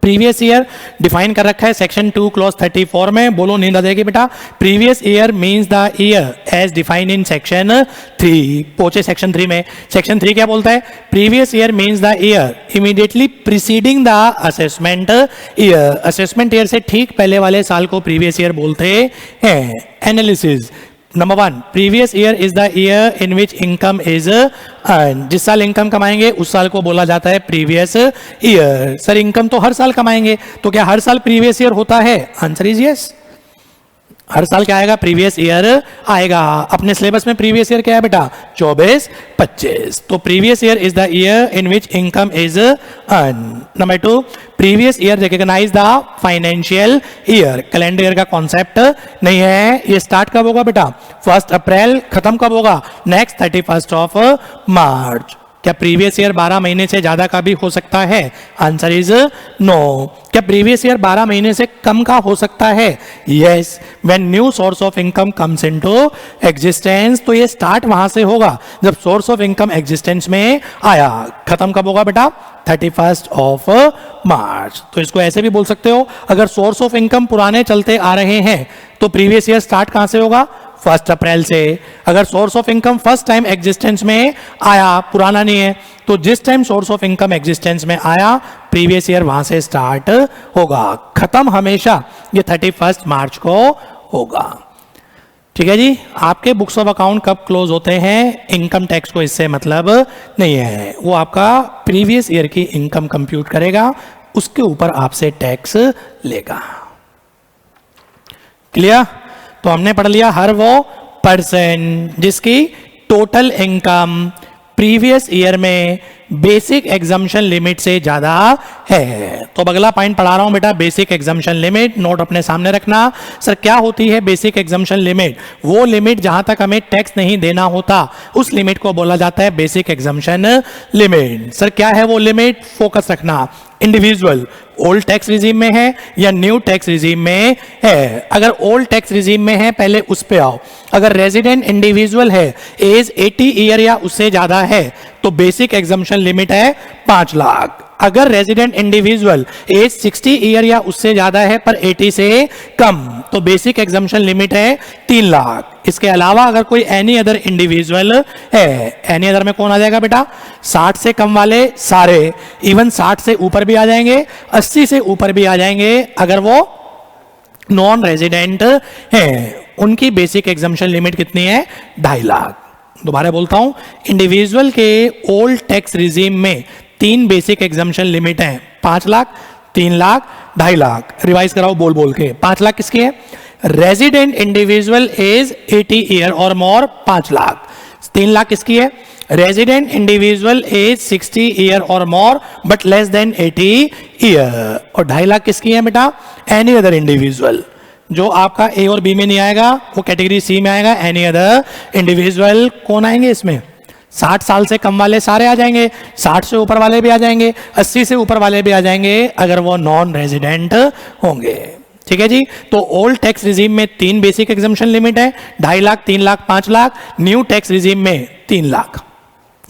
प्रीवियस ईयर डिफाइन कर रखा है सेक्शन 2 क्लॉज 34 में, बोलो नींद आ जाएगी बेटा। Previous year means the year as defined in section 3। पहुंचे सेक्शन 3 में, सेक्शन 3 क्या बोलता है, previous year means the year immediately preceding the assessment year. Assessment year से ठीक पहले वाले साल को प्रीवियस ईयर बोलते हैं। Analysis number 1, previous year is the year in which income is earn. जिस साल इनकम कमाएंगे उस साल को बोला जाता है प्रीवियस ईयर। सर इनकम तो हर साल कमाएंगे, तो क्या हर साल प्रीवियस ईयर होता है, आंसर इज यस। हर साल क्या आएगा, प्रीवियस ईयर आएगा। अपने सिलेबस में प्रीवियस ईयर क्या है बेटा, 24-25। तो previous year is the year in which income is earn. Number 2, previous year recognise the financial year. Calendar year का कॉन्सेप्ट नहीं है। ये स्टार्ट कब होगा बेटा, 1 अप्रैल, खत्म कब होगा, नेक्स्ट 31 मार्च। क्या प्रीवियस ईयर 12 महीने से ज्यादा का भी हो सकता है, आंसर इज नो। क्या प्रीवियस ईयर 12 महीने से कम का हो सकता है, yes. When new source of income comes into existence, तो ये स्टार्ट वहां से होगा जब सोर्स ऑफ इनकम एग्जिस्टेंस में आया, खत्म कब होगा बेटा 31 मार्च। तो इसको ऐसे भी बोल सकते हो, अगर सोर्स ऑफ इनकम पुराने चलते आ रहे हैं तो प्रीवियस ईयर स्टार्ट कहां से होगा, 1 अप्रैल से। अगर source of income first time existence में आया, पुराना नहीं है, तो जिस time source of income existence में आया प्रीवियस ईयर वहां से स्टार्ट होगा, खत्म हमेशा ये 31 मार्च को होगा। ठीक है जी। आपके बुक्स ऑफ अकाउंट कब क्लोज होते हैं, इनकम टैक्स को इससे मतलब नहीं है, वो आपका प्रीवियस ईयर की इनकम कंप्यूट करेगा, उसके ऊपर आपसे टैक्स लेगा। क्लियर? तो हमने पढ़ लिया हर वो पर्सन जिसकी टोटल इनकम प्रीवियस ईयर में बेसिक एग्जम्पशन लिमिट से ज्यादा है। तो अब अगला पॉइंट पढ़ा रहा हूं बेटा, बेसिक एग्जम्पशन लिमिट। नोट अपने सामने रखना। सर क्या होती है बेसिक एग्जम्पशन लिमिट? वो लिमिट जहां तक हमें टैक्स नहीं देना होता उस लिमिट को बोला जाता है बेसिक एग्जम्पशन लिमिट। सर क्या है वो लिमिट? फोकस रखना। इंडिविजुअल ओल्ड टैक्स रिजीम में है या न्यू टैक्स रिजीम में है? अगर ओल्ड टैक्स रिजीम में है पहले उस पे आओ। अगर रेजिडेंट इंडिविजुअल है, एज 80 ईयर या उससे ज्यादा है, तो बेसिक एग्जम्पशन लिमिट है 5 लाख। अगर रेजिडेंट इंडिविजुअल एज 60 ईयर या उससे ज्यादा है पर 80 से कम, तो बेसिक एग्जम्पशन लिमिट है 3 लाख। इसके अलावा अगर कोई एनी अदर इंडिविजुअल है, एनी अदर में कौन आ जाएगा बेटा? 60 से कम वाले सारे, इवन 60 से ऊपर भी आ जाएंगे, 80 से ऊपर भी आ जाएंगे, अगर वो नॉन रेजिडेंट है। उनकी बेसिक एग्जम्पशन लिमिट कितनी है? 2.5 लाख। दोबारा बोलता हूं, इंडिविजुअल के ओल्ड टैक्स रिजीम में 3 बेसिक एग्जम्पशन लिमिट हैं, 5 लाख, 3 लाख, 2.5 लाख। रिवाइज कराओ बोल बोल के। 5 लाख किसकी है? रेजिडेंट इंडिविजुअल एज 80 ईयर और मोर 5 लाख। 3 लाख किसकी है? रेजिडेंट इंडिविजुअल एज 60 ईयर और more but less than 80 year. और 2.5 लाख किसकी है बेटा? Any other individual. जो आपका ए और बी में नहीं आएगा वो कैटेगरी सी में आएगा। एनी अदर इंडिविजुअल कौन आएंगे इसमें? 60 साल से कम वाले सारे आ जाएंगे, 60 से ऊपर वाले भी आ जाएंगे, 80 से ऊपर वाले भी आ जाएंगे, अगर वो नॉन रेजिडेंट होंगे। ठीक है जी। तो ओल्ड टैक्स रिजीम में 3 बेसिक एग्जम्पशन लिमिट है, 2.5 lakh, 3 lakh, 5 lakh. New tax regime में 3 लाख।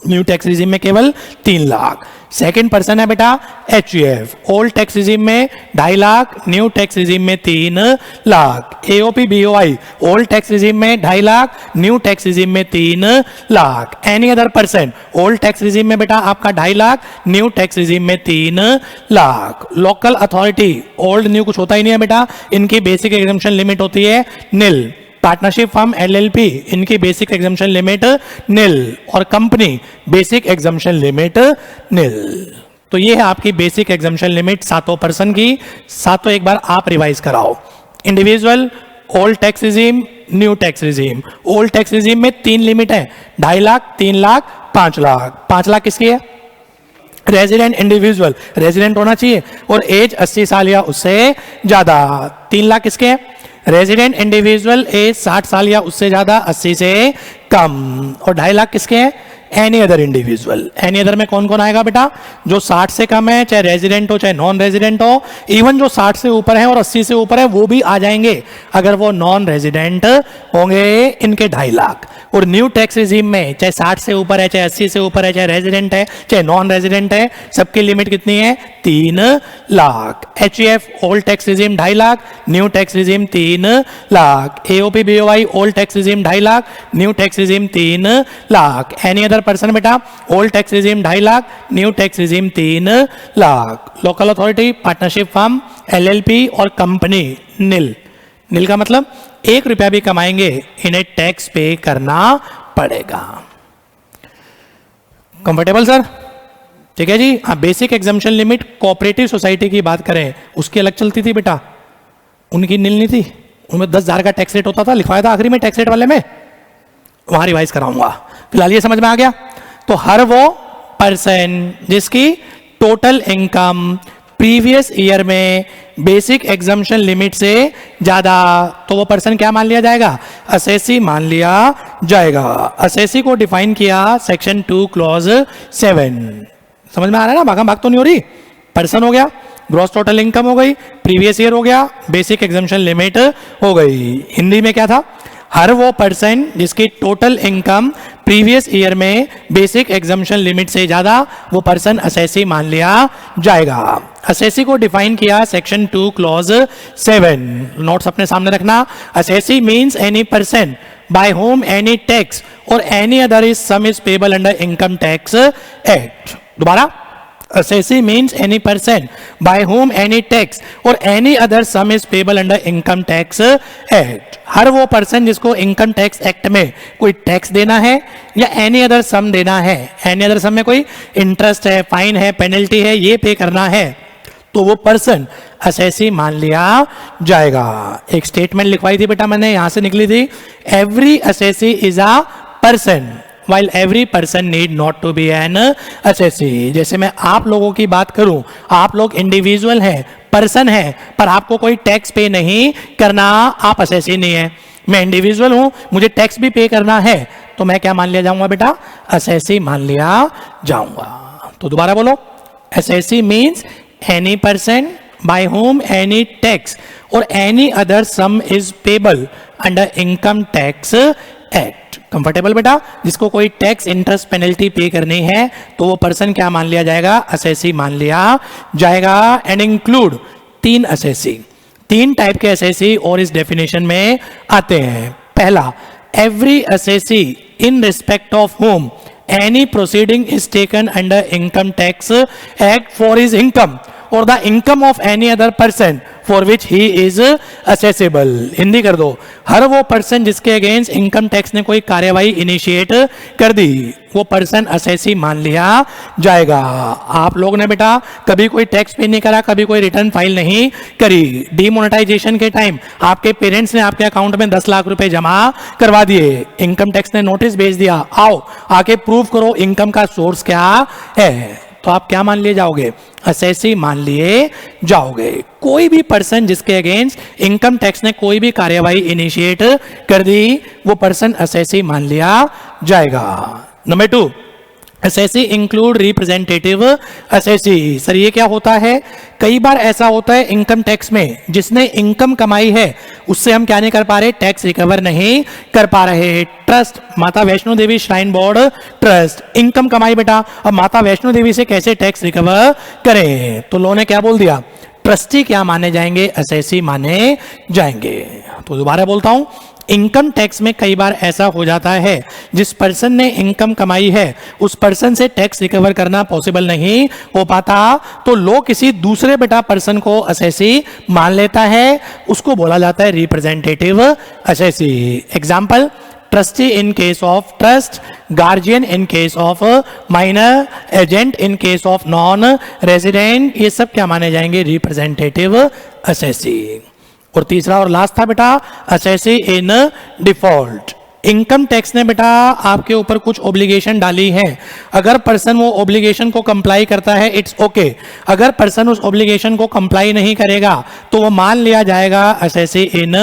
न्यू टैक्स रिजीम में केवल 3 लाख। सेकंड पर्सन है बेटा एचयूएफ। ओल्ड टैक्स रिजीम में 2.5 लाख, न्यू टैक्स रिजीम में 3 lakh. AOP BOI old tax regime में 2.5 लाख, न्यू टैक्स रिजीम में 3 lakh. Any other person old tax regime में बेटा आपका 2.5 लाख, न्यू टैक्स रिजीम में 3 lakh. Local authority old new कुछ होता ही नहीं है बेटा, इनकी बेसिक एग्जम्पशन लिमिट होती है निल। पार्टनरशिप फर्म एलएलपी इनकी बेसिक एग्जम्पशन लिमिट निल, और कंपनी बेसिक एग्जम्पशन लिमिट निल। तो ये है आपकी बेसिक एग्जम्पशन लिमिट सातों पर्सन की। सातों एक बार आप रिवाइज कराओ। Individual, old tax regime, new tax regime. Old tax regime में 3 लिमिट है, 2.5 लाख, 3 लाख, 5 लाख। 5 लाख किसकी है? रेजिडेंट इंडिविजुअल, रेजिडेंट होना चाहिए और एज 80 साल या उससे ज्यादा। 3 लाख किसके है? रेजिडेंट इंडिविजुअल एज 60 साल या उससे ज्यादा, 80 से कम। और 2.5 लाख किसके हैं? Any other individual. Any other में कौन कौन आएगा बेटा? जो 60 से कम है, चाहे रेजिडेंट हो चाहे नॉन रेजिडेंट हो। इवन जो 60 से ऊपर है और 80 से ऊपर है वो भी आ जाएंगे अगर वो नॉन रेजिडेंट होंगे, इनके 2.5 लाख। और न्यू टैक्स रिजीम में चाहे 60 से ऊपर है, चाहे 80 से ऊपर है, चाहे रेजिडेंट है, चाहे नॉन रेजिडेंट है, सबकी लिमिट कितनी है? 3 lakh. HUF old tax regime 2.5 lakh, new tax regime 3 lakh. AOP BOI old tax regime 2.5 lakh, new tax regime 3 lakh. Any other person बेटा old tax regime 2.5 lakh, new tax regime 3 lakh. Local authority, partnership firm, LLP और company nil. Nil का मतलब 1 रुपया भी कमाएंगे इन्हें tax pay करना पड़ेगा। Comfortable sir? ठीक है जी। हाँ, basic exemption limit cooperative society की बात करें उसकी अलग चलती थी बेटा, उनकी निल नहीं थी। उनमें 10,000 का टैक्स रेट होता था, लिखवाया था आखिरी में टैक्स रेट वाले में, वहां रिवाइज कराऊंगा। फिलहाल ये समझ में आ गया। तो हर वो पर्सन जिसकी टोटल इनकम प्रीवियस ईयर में बेसिक एग्जम्पशन लिमिट से ज्यादा, तो वो पर्सन क्या मान लिया जाएगा? असेसी मान लिया जाएगा। असेसी को डिफाइन किया सेक्शन 2 क्लॉज 7। समझ में आ रहा है ना? भागा भाग तो नहीं हो रही। पर्सन हो गया, ग्रॉस टोटल इनकम हो गई, प्रीवियस ईयर हो गया, बेसिक एग्जम्पशन लिमिट हो गई। हिंदी में क्या था? हर वो पर्सन जिसकी टोटल इनकम प्रीवियस ईयर में बेसिक एग्जम्पशन लिमिट से ज्यादा, वो पर्सन असेसी मान लिया जाएगा। असेसी को डिफाइन किया सेक्शन 2 क्लॉज 7। नोट्स अपने सामने रखना। Assessee means any person by whom any tax or any other is sum is payable under income tax act. दोबारा, Assessee means any person by whom any tax or any other sum is payable under income tax act. हर वो person जिसको income tax act में कोई tax देना है या any other सम देना है, एनी अदर सम में कोई इंटरेस्ट है, फाइन है, पेनल्टी है, ये पे करना है, तो वो पर्सन असेसी मान लिया जाएगा। एक स्टेटमेंट लिखवाई थी बेटा मैंने, यहां से निकली थी, every assessee is a person while every person need not to be an assessee। जैसे मैं आप लोगों की बात करूं, आप लोग इंडिविजुअल हैं, पर्सन है, पर आपको कोई टैक्स पे नहीं करना, आप असेसी नहीं है। मैं इंडिविजुअल हूं, मुझे टैक्स भी पे करना है, तो मैं क्या मान लिया जाऊंगा बेटा, असेसी मान लिया जाऊंगा। तो दोबारा बोलो, assessee means any person by whom any tax or any other sum is payable under income tax act। Comfortable बेटा, जिसको कोई टैक्स इंटरेस्ट पेनल्टी पे करनी है तो वो पर्सन क्या मान लिया जाएगा, असेसी मान लिया जाएगा। एंड इंक्लूड 3 असेसी, 3 टाइप के असेसी और इस डेफिनेशन में आते हैं। पहला, every assessee in respect of whom any proceeding is taken under income tax act for his income or the income of any other person for which he is assessable. Hindi कर दो, हर वो person जिसके against income tax ने कोई कार्यवाही initiate कर दी, वो person assessee मान लिया जाएगा। आप लोग ने बेटा कभी कोई टैक्स पे नहीं करा, कभी कोई रिटर्न फाइल नहीं करी, डीमोनेटाइजेशन के टाइम आपके पेरेंट्स ने आपके अकाउंट में 10 लाख रुपए जमा करवा दिए, इनकम टैक्स ने नोटिस भेज दिया, आओ आके प्रूव करो इनकम का सोर्स क्या है, तो आप क्या मान लिए जाओगे, असेसी मान लिए जाओगे। कोई भी पर्सन जिसके अगेंस्ट इनकम टैक्स ने कोई भी कार्यवाही इनिशिएट कर दी, वो पर्सन असेसी मान लिया जाएगा। Number 2, assessee include representative assessee. Sir ये क्या होता है, कई बार ऐसा होता है इनकम टैक्स में, जिसने इनकम कमाई है उससे हम क्या नहीं कर पा रहे, टैक्स रिकवर नहीं कर पा रहे। ट्रस्ट, माता Vaishno Devi shrine board trust, income कमाई बेटा, अब माता वैष्णो देवी से कैसे टैक्स रिकवर करें, तो लो ने क्या बोल दिया, ट्रस्टी क्या माने जाएंगे, असेसी माने जाएंगे। तो दोबारा बोलता हूं, इनकम टैक्स में कई बार ऐसा हो जाता है, जिस पर्सन ने इनकम कमाई है उस पर्सन से टैक्स रिकवर करना पॉसिबल नहीं हो पाता, तो लोग किसी दूसरे बेटा पर्सन को असेसी मान लेता है, उसको बोला जाता है representative assessee. Example, trustee in case of trust, guardian in case of minor, agent in case of non resident, ये सब क्या माने जाएंगे, रिप्रेजेंटेटिव असेसी। और तीसरा और लास्ट था बेटा, assessee in default. Income tax ने बेटा आपके ऊपर कुछ ऑब्लिगेशन डाली है, अगर पर्सन वो ऑब्लिगेशन को कंप्लाई करता है इट्स ओके, अगर पर्सन उस ऑब्लिगेशन को कंप्लाई नहीं करेगा तो वो मान लिया जाएगा assessee in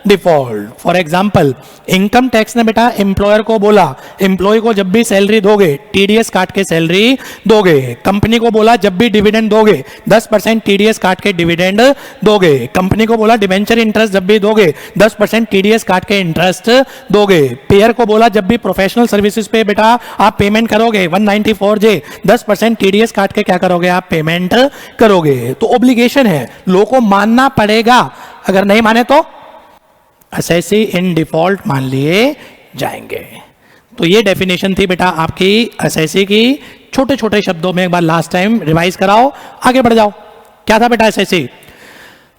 default. For example, income tax ने बेटा एम्प्लॉयर को बोला, एम्प्लॉय को जब भी सैलरी दोगे टीडीएस काट के सैलरी दोगे, कंपनी को बोला जब भी डिविडेंड दोगे 10% टीडीएस काट के डिविडेंड दोगे, कंपनी को बोला डिबेंचर इंटरेस्ट जब भी दोगे 10% टीडीएस काट के इंटरेस्ट दोगे, पेयर को बोला जब भी प्रोफेशनल सर्विसेज पे बेटा आप पेमेंट करोगे 194J 10% टीडीएस काट के क्या करोगे, आप पेमेंट करोगे। तो ऑब्लिगेशन है, लोगों को मानना पड़ेगा, अगर नहीं माने तो असेसी इन डिफॉल्ट मान लिए जाएंगे। तो ये डेफिनेशन थी बेटा आपकी असेसी की, छोटे छोटे शब्दों में एक बार लास्ट टाइम रिवाइज कराओ, आगे बढ़ जाओ। क्या था बेटा assessee?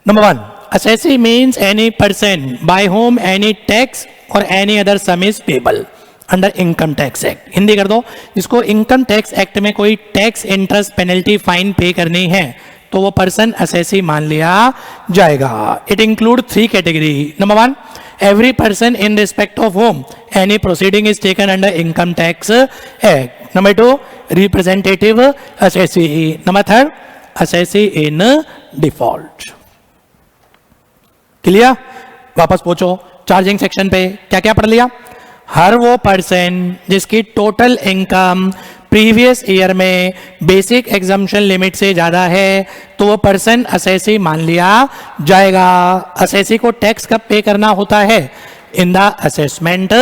Number 1, assessee means any person by whom any tax or any other sum is payable under income tax act. Hindi कर दो, जिसको इनकम टैक्स एक्ट में कोई टैक्स इंटरेस्ट पेनल्टी फाइन पे करनी है तो वो पर्सन असेसी मान लिया जाएगा। It include 3 category. Number 1, every person in respect of whom any proceeding is taken under income tax act. Number 2, representative assessee. Number 3, assessee in default. Clear? वापस पहुंचो चार्जिंग सेक्शन पे, क्या क्या पढ़ लिया? हर वो पर्सन जिसकी टोटल इनकम प्रीवियस ईयर में बेसिक एग्जम्पशन लिमिट से ज्यादा है तो वो पर्सन असेसी मान लिया जाएगा। असेसी को टैक्स कब पे करना होता है? In the assessment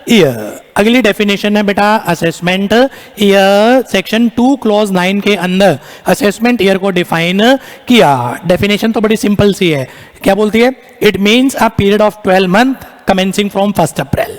year. अगली डेफिनेशन है बेटा असेसमेंट ईयर, सेक्शन 2 क्लॉज 9 के अंदर असेसमेंट ईयर को डिफाइन किया। डेफिनेशन तो बड़ी सिंपल सी है, क्या बोलती है? It means a period of 12 month commencing from 1 April.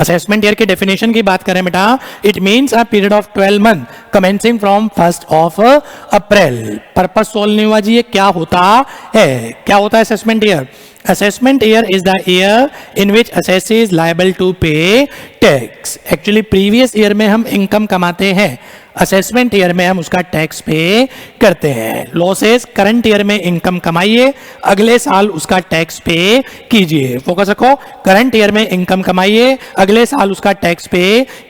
Assessment year की डेफिनेशन की बात करें बेटा, it means a period of 12 month commencing from 1 April. Purpose solve नहीं हुआ जी, ये क्या होता है, क्या होता है assessment year? Assessment year is the year in which assessee is liable to pay tax. Actually previous year में हम income कमाते हैं, असेसमेंट ईयर में हम उसका टैक्स पे करते हैं। लॉसेस करंट ईयर में इनकम कमाइए, अगले साल उसका टैक्स पे कीजिए। फोकस रखो, करंट ईयर में इनकम कमाइए, अगले साल उसका टैक्स पे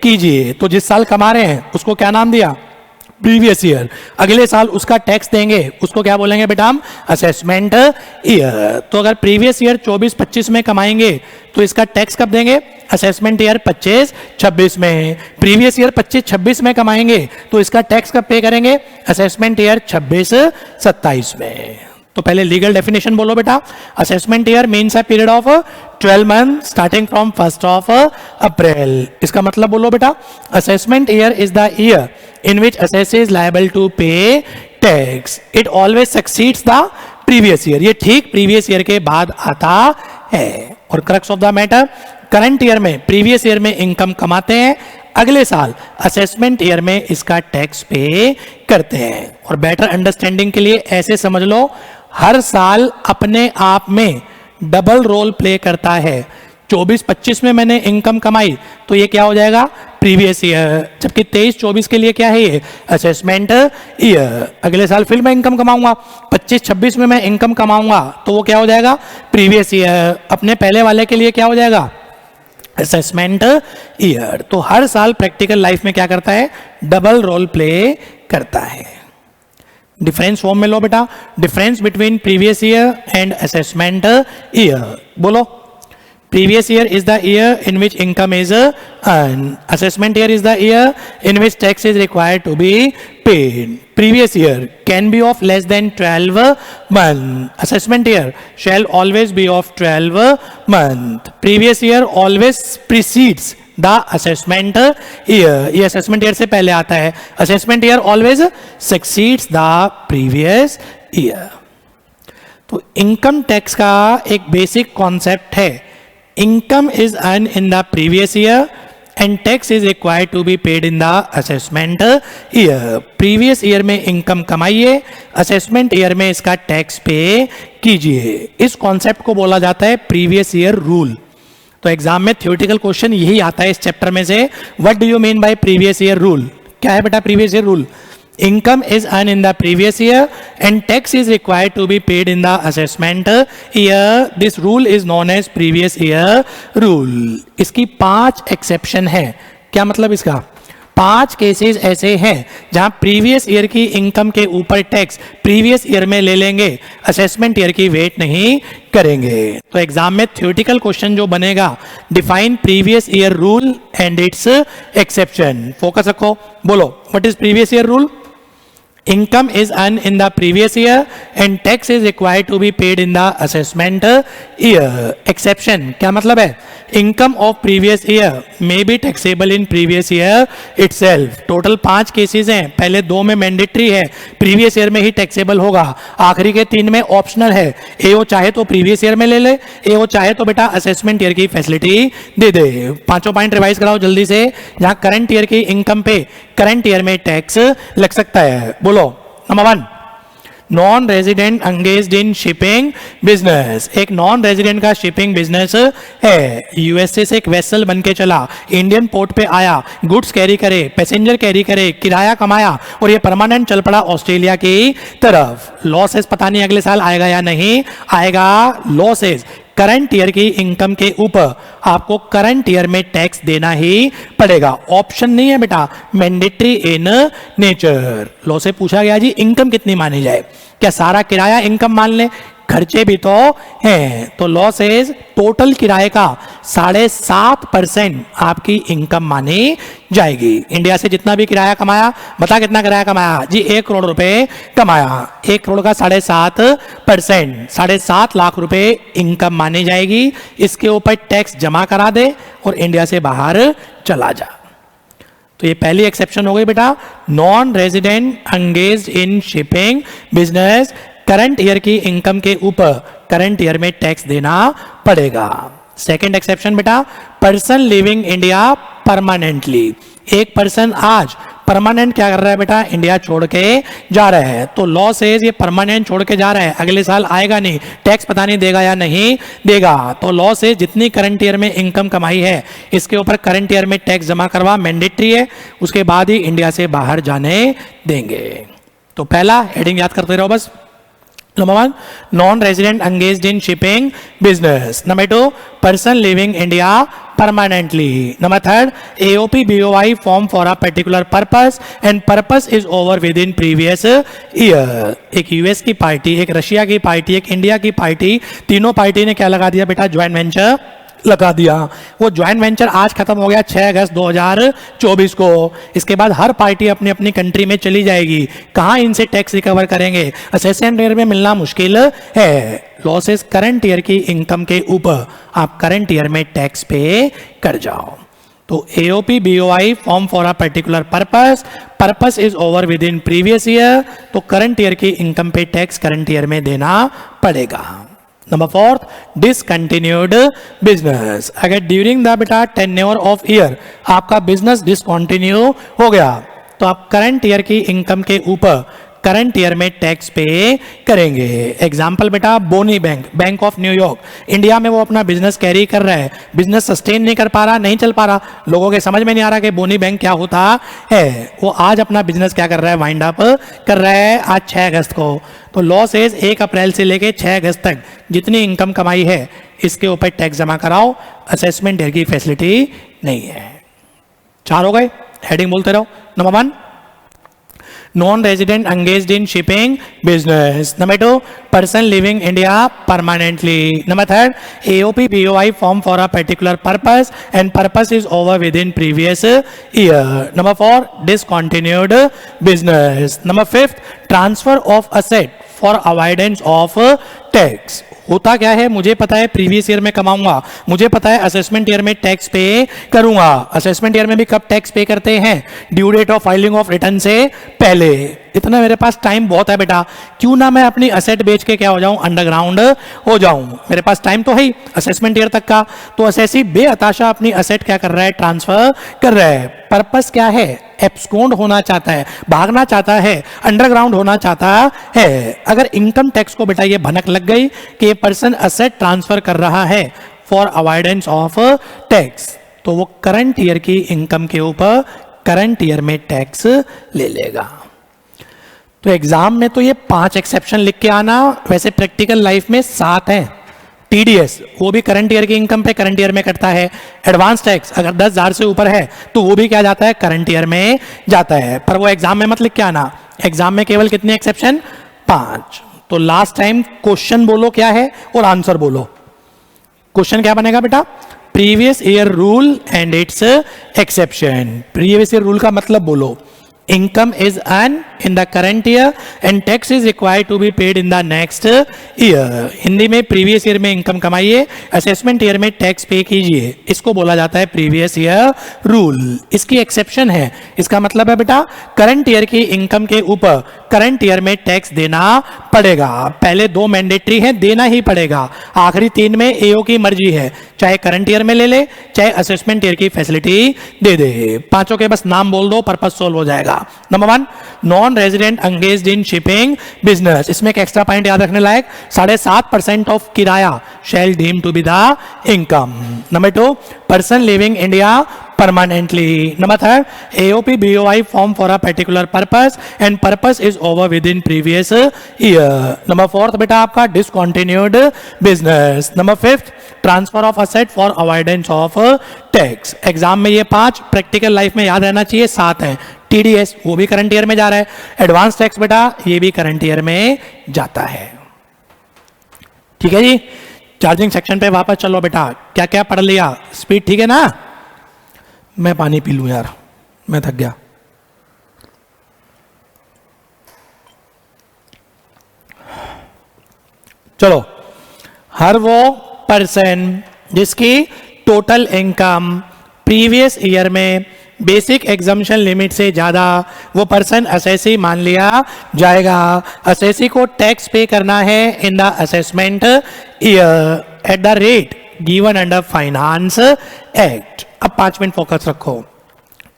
कीजिए। तो जिस साल कमा रहे हैं उसको क्या नाम दिया? Previous year. अगले साल उसका टैक्स देंगे, उसको क्या बोलेंगे बेटा हम? Assessment year. तो अगर प्रीवियस ईयर 24-25 में कमाएंगे तो इसका टैक्स कब देंगे? असेसमेंट ईयर 25-26 में। प्रीवियस ईयर 25-26 में कमाएंगे तो इसका टैक्स कब पे करेंगे? असेसमेंट ईयर 26-27 में। तो पहले लीगल डेफिनेशन बोलो बेटा। Assessment year means a period of 12 month starting from 1 अप्रैल। इसका मतलब बोलो बेटा, assessment year is the year in which assessee is liable to pay tax. It always succeeds the previous year. ये ठीक previous year के बाद आता है। और crux of the matter, current year में previous year में income कमाते हैं, अगले साल असेसमेंट ईयर में इसका टैक्स पे करते हैं। और बेटर अंडरस्टैंडिंग के लिए ऐसे समझ लो, हर साल अपने आप में डबल रोल प्ले करता है। 24-25 में मैंने इनकम कमाई तो ये क्या हो जाएगा? Previous year. जबकि 23-24 के लिए क्या है ये? Assessment year. अगले साल फिर मैं इनकम कमाऊंगा, 25-26 में मैं इनकम कमाऊंगा तो वो क्या हो जाएगा? Previous year. अपने पहले वाले के लिए क्या हो जाएगा? Assessment year. तो हर साल प्रैक्टिकल लाइफ में क्या करता है? डबल रोल प्ले करता है। डिफरेंस फॉर्म में लो बेटा, difference between previous year and assessment year बोलो। Previous year is the year in which income is earned. Assessment year is the year in which tax is required to be paid. Previous year can be of less than 12 months. Assessment year shall always be of 12 months. Previous year always precedes the assessment year. ये assessment year से पहले आता है। Assessment year always succeeds the previous year. तो income tax का एक basic concept है, income is earned in the previous year and tax is required to be paid in the assessment year. previous year में income कमाइए, assessment year में इसका tax पे कीजिए। इस कॉन्सेप्ट को बोला जाता है प्रीवियस ईयर रूल। तो एग्जाम में थ्योरेटिकल क्वेश्चन यही आता है इस चैप्टर में से, what do you mean bye previous year rule? क्या है बेटा previous year rule? Income is earned in the previous year and tax is required to be paid in the assessment year. This rule is known as previous year rule. इसकी 5 exception है। क्या मतलब इसका? 5 cases ऐसे हैं जहां previous year की income के ऊपर टैक्स प्रीवियस ईयर में ले लेंगे, असेसमेंट ईयर की वेट नहीं करेंगे। तो एग्जाम में थ्योरेटिकल क्वेश्चन जो बनेगा, define previous year rule and it's exception. Focus रखो, बोलो what is previous year rule? Income is earned in the previous year and tax is required to be paid in the assessment year. Exception क्या मतलब है? Income of previous year may be taxable in previous year itself. Total 5 cases हैं, पहले 2 में mandatory है, previous year में ही taxable होगा, आखिरी के 3 में ऑप्शनल है। एओ चाहे तो प्रीवियस ईयर में ले ले, एओ चाहे तो बेटा असेसमेंट ईयर की फैसिलिटी दे दे। 5 पॉइंट रिवाइज कराओ जल्दी से। जहां करंट ईयर की इनकम पे करंट ईयर में टैक्स लग सकता है, बोलो। Number 1, non resident engaged in shipping business. एक नॉन रेजिडेंट का शिपिंग बिजनेस है, यूएसए से एक वेसल बन के चला, इंडियन पोर्ट पे आया, गुड्स कैरी करे, पैसेंजर कैरी करे, किराया कमाया और ये परमानेंट चल पड़ा ऑस्ट्रेलिया की तरफ। लॉसेस पता नहीं अगले साल आएगा या नहीं आएगा। लॉसेस करंट ईयर की इनकम के ऊपर आपको करंट ईयर में टैक्स देना ही पड़ेगा, ऑप्शन नहीं है बेटा, मैंडेटरी इन नेचर। लॉ से पूछा गया जी इनकम कितनी मानी जाए? क्या सारा किराया इनकम मान ले? खर्चे भी तो हैं। तो लॉ सेज टोटल किराए का 7.5% आपकी इनकम मानी जाएगी। इंडिया से जितना भी किराया कमाया, बता कितना किराया कमाया जी? 1 करोड़ रुपए कमाया, 1 करोड़ का 7.5%, 7.5 लाख रुपए इनकम मानी जाएगी। इसके ऊपर टैक्स जमा करा दे और इंडिया से बाहर चला जा। तो ये पहली एक्सेप्शन हो गई बेटा, non resident engaged in shipping business, current year की इनकम के ऊपर करंट ईयर में टैक्स देना पड़ेगा। सेकंड एक्सेप्शन बेटा, पर्सन लिविंग इंडिया परमानेंटली, एक पर्सन आज परमानेंट क्या कर रहा है बेटा, इंडिया छोड़ के जा रहा है, तो लॉ सेज ये परमानेंट छोड़ के जा रहा है, अगले साल आएगा नहीं, टैक्स पता नहीं देगा या नहीं देगा, तो लॉ से जितनी करंट ईयर में इनकम कमाई है इसके ऊपर करंट ईयर में टैक्स जमा करवा मैंडेटरी है, उसके बाद ही इंडिया से बाहर जाने देंगे। तो पहला हेडिंग याद करते रहो बस। Number 1, non-resident engaged in shipping business. Number 2, person leaving India permanently. Number 3, AOP BOI form for a particular purpose and purpose is over within previous year. एक यूएस की पार्टी, एक रशिया की पार्टी, एक India की party, तीनों party ने क्या लगा दिया बेटा, ज्वाइंट वेंचर लगा दिया। वो ज्वाइंट वेंचर आज खत्म हो गया 6 अगस्त 2024 को। इसके बाद हर पार्टी अपनी अपनी कंट्री में चली जाएगी, कहाँ इनसे टैक्स रिकवर करेंगे, असेसमेंट ईयर में मिलना मुश्किल है। लॉसेस करंट ईयर की इनकम के ऊपर आप करंट ईयर में टैक्स पे कर जाओ। तो AOP BOI form for a particular purpose, purpose is over with in previous year, तो करंट ईयर की इनकम पे टैक्स करंट ईयर में देना पड़ेगा। Number 4, discontinued business. अगर ड्यूरिंग द बेटा टेन्योर ऑफ ईयर आपका बिजनेस डिसकंटिन्यू हो गया तो आप करंट ईयर की इनकम के ऊपर करंट ईयर में टैक्स पे करेंगे। एग्जाम्पल बेटा, बोनी bank, bank of New York, India में वो अपना बिजनेस कैरी कर रहा है, बिजनेस सस्टेन नहीं कर पा रहा, नहीं चल पा रहा, लोगों के समझ में नहीं आ रहा कि बोनी बैंक क्या होता है। वो आज अपना बिजनेस क्या कर रहा है, वाइंड अप कर रहा है आज 6 अगस्त को। तो लॉ सेज 1 अप्रैल से लेके 6 अगस्त तक जितनी इनकम कमाई है इसके ऊपर टैक्स जमा कराओ, असेसमेंट ईयर की फैसिलिटी नहीं है। 4 हो गए, हेडिंग बोलते रहो। Number 1, non-resident engaged in shipping business. Number 2, person leaving India permanently. Number 3, AOP BOI form for a particular purpose and purpose is over within previous year. Number 4, discontinued business. Number 5, transfer of asset for avoidance of tax. होता क्या है, मुझे पता है previous year में कमाऊंगा, मुझे पता है असेसमेंट ईयर में टैक्स पे करूंगा। असेसमेंट ईयर में भी कब टैक्स पे करते हैं, due date of filing of return से पहले। इतना मेरे पास टाइम बहुत है बेटा, क्यों ना मैं अपनी असेट बेच के क्या हो जाऊं, अंडरग्राउंड हो जाऊं। मेरे पास टाइम तो है ही असेसमेंट ईयर तक का। तो असेसी बेअताशा अपनी असेट क्या कर रहा है, ट्रांसफर कर रहा है। पर्पस क्या है, एब्सकॉन्ड होना चाहता है, भागना चाहता है, अंडरग्राउंड होना चाहता है। अगर इनकम टैक्स को बेटा ये भनक लग गई कि ये पर्सन असेट ट्रांसफर कर रहा है फॉर अवॉइडेंस ऑफ टैक्स, तो वो करंट ईयर की इनकम के ऊपर करंट ईयर में टैक्स ले लेगा। तो एग्जाम में तो ये 5 एक्सेप्शन लिख के आना, वैसे प्रैक्टिकल लाइफ में 7 हैं। टीडीएस वो भी करंट ईयर की इनकम पे करंट ईयर में कटता है। एडवांस टैक्स अगर 10,000 से ऊपर है तो वो भी क्या जाता है, करंट ईयर में जाता है, पर वो एग्जाम में मत लिख के आना। एग्जाम में केवल कितने एक्सेप्शन, 5। तो लास्ट टाइम क्वेश्चन बोलो क्या है और आंसर बोलो। क्वेश्चन क्या बनेगा बेटा, previous year rule and it's exception. Previous year rule का मतलब बोलो, income is earned in the current year and tax is required to be paid in the next year. Hindi में प्रीवियस ईयर में income कमाइए, assessment year में tax पे कीजिए, इसको बोला जाता है प्रीवियस ईयर रूल। इसकी एक्सेप्शन है, इसका मतलब है बेटा करंट ईयर की इनकम के ऊपर करंट ईयर में टैक्स देना पड़ेगा। पहले 2 मैंडेटरी है, देना ही पड़ेगा, आखिरी 3 में एओ की मर्जी है, चाहे करंट ईयर में ले ले चाहे असेसमेंट ईयर की फैसिलिटी दे दे। 5 के बस नाम बोल दो, पर्पस सोल्व हो जाएगा। Number 1, non resident engaged in shipping business. इसमें एक एक्स्ट्रा पॉइंट याद रखने लायक, 7.5% ऑफ किराया shall deem to be the income. Number 2, person living India permanently. Number 3, AOP BOI form for a particular purpose and purpose is over within previous year. Number 4 बेटा आपका discontinued business. Number 5, transfer of asset for avoidance of tax. Exam में ये 5, practical life में याद रहना चाहिए 7 हैं। TDS वो भी करंट ईयर में जा रहा है, एडवांस टैक्स बेटा ये भी करंट ईयर में जाता है। ठीक है जी, चार्जिंग सेक्शन पे वापस चलो बेटा, क्या क्या पढ़ लिया, स्पीड ठीक है ना। मैं पानी पी लूं यार, मैं थक गया। चलो, हर वो पर्सन जिसकी टोटल इनकम प्रीवियस ईयर में बेसिक एग्जम्पशन लिमिट से ज्यादा, वो पर्सन असेसी मान लिया जाएगा। असेसी को टैक्स पे करना है in the assessment year at the rate given under finance act. अब 5 मिनट फोकस रखो।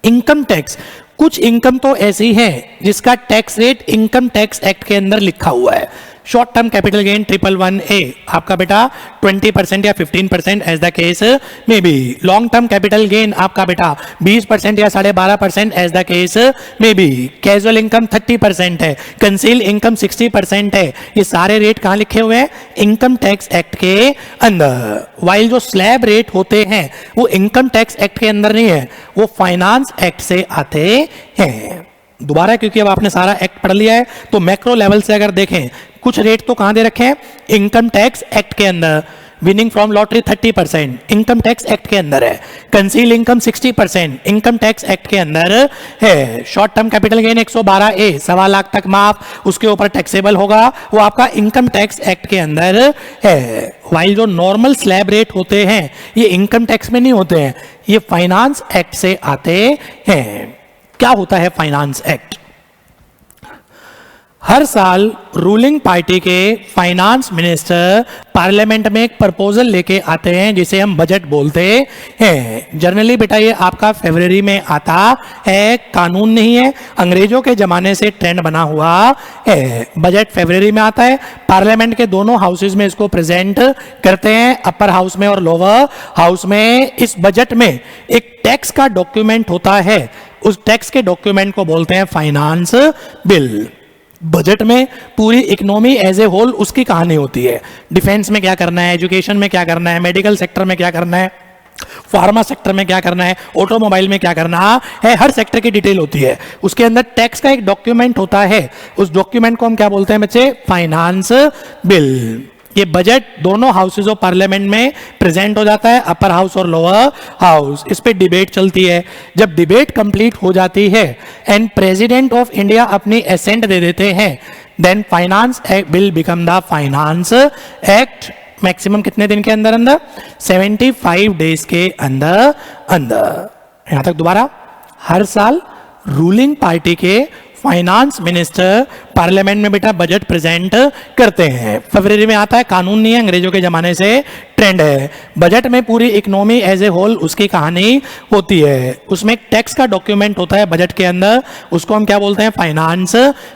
इनकम टैक्स, कुछ इनकम तो ऐसी है जिसका tax rate income tax act के अंदर लिखा हुआ है। Short term capital gain 111A आपका बेटा 20% या 15% as the case may be. Long term capital gain आपका बेटा 20% या 12.5% as the case may be. Casual income 30% है, कंसील इनकम 60% है। ये सारे रेट कहाँ लिखे हुए हैं? इनकम टैक्स एक्ट के अंदर। वाइल जो स्लैब रेट होते हैं वो इनकम टैक्स एक्ट के अंदर नहीं है, वो फाइनेंस एक्ट से आते हैं। दोबारा, क्योंकि अब आपने सारा एक्ट पढ़ लिया है, तो मैक्रो लेवल से अगर देखें कुछ रेट तो कहां दे रखे हैं? इनकम टैक्स एक्ट के अंदर। Winning from lottery 30% income tax act के अंदर है। Conceal income 60% income tax act के अंदर है। Short term capital gain 112A 1.25 lakh तक माफ, उसके ऊपर टैक्सेबल होगा, वो आपका इनकम टैक्स एक्ट के अंदर है। वाइल जो नॉर्मल स्लैब रेट होते हैं ये इनकम टैक्स में नहीं होते हैं, ये फाइनेंस एक्ट से आते हैं। क्या होता है फाइनेंस एक्ट? हर साल रूलिंग पार्टी के फाइनेंस मिनिस्टर पार्लियामेंट में एक प्रपोजल लेके आते हैं जिसे हम बजट बोलते हैं। जनरली बेटा ये आपका फरवरी में आता है, कानून नहीं है, अंग्रेजों के जमाने से ट्रेंड बना हुआ है। बजट फरवरी में आता है, पार्लियामेंट के दोनों हाउसेज में इसको प्रेजेंट करते हैं, अपर हाउस में और लोअर हाउस में। इस बजट में एक टैक्स का डॉक्यूमेंट होता है, उस टैक्स के डॉक्यूमेंट को बोलते हैं फाइनेंस बिल। बजट में पूरी इकोनॉमी एज ए होल उसकी कहानी होती है। डिफेंस में क्या करना है, एजुकेशन में क्या करना है, मेडिकल सेक्टर में क्या करना है, फार्मा सेक्टर में क्या करना है, ऑटोमोबाइल में क्या करना है, हर सेक्टर की डिटेल होती है। उसके अंदर टैक्स का एक डॉक्यूमेंट होता है, उस डॉक्यूमेंट को हम क्या बोलते हैं बच्चे? Finance bill. ये बजट दोनों हाउसेज ऑफ पार्लियामेंट में प्रेजेंट हो जाता है, अपर हाउस और लोअर हाउस। इस पे डिबेट चलती है। जब डिबेट कंप्लीट हो जाती है एंड प्रेसिडेंट ऑफ इंडिया अपनी एसेंट दे देते हैं, then finance bill become the finance act. Maximum कितने दिन के अंदर अंदर? 75 डेज के अंदर अंदर। यहां तक दोबारा, हर साल रूलिंग पार्टी के फाइनेंस मिनिस्टर पार्लियामेंट में बेटा बजट प्रेजेंट करते हैं। फरवरी में आता है, कानून नहीं है, अंग्रेजों के जमाने से ट्रेंड है। बजट में पूरी इकोनॉमी एज ए होल उसकी कहानी होती है। उसमें एक टैक्स का डॉक्यूमेंट होता है बजट के अंदर, उसको हम क्या बोलते हैं? Finance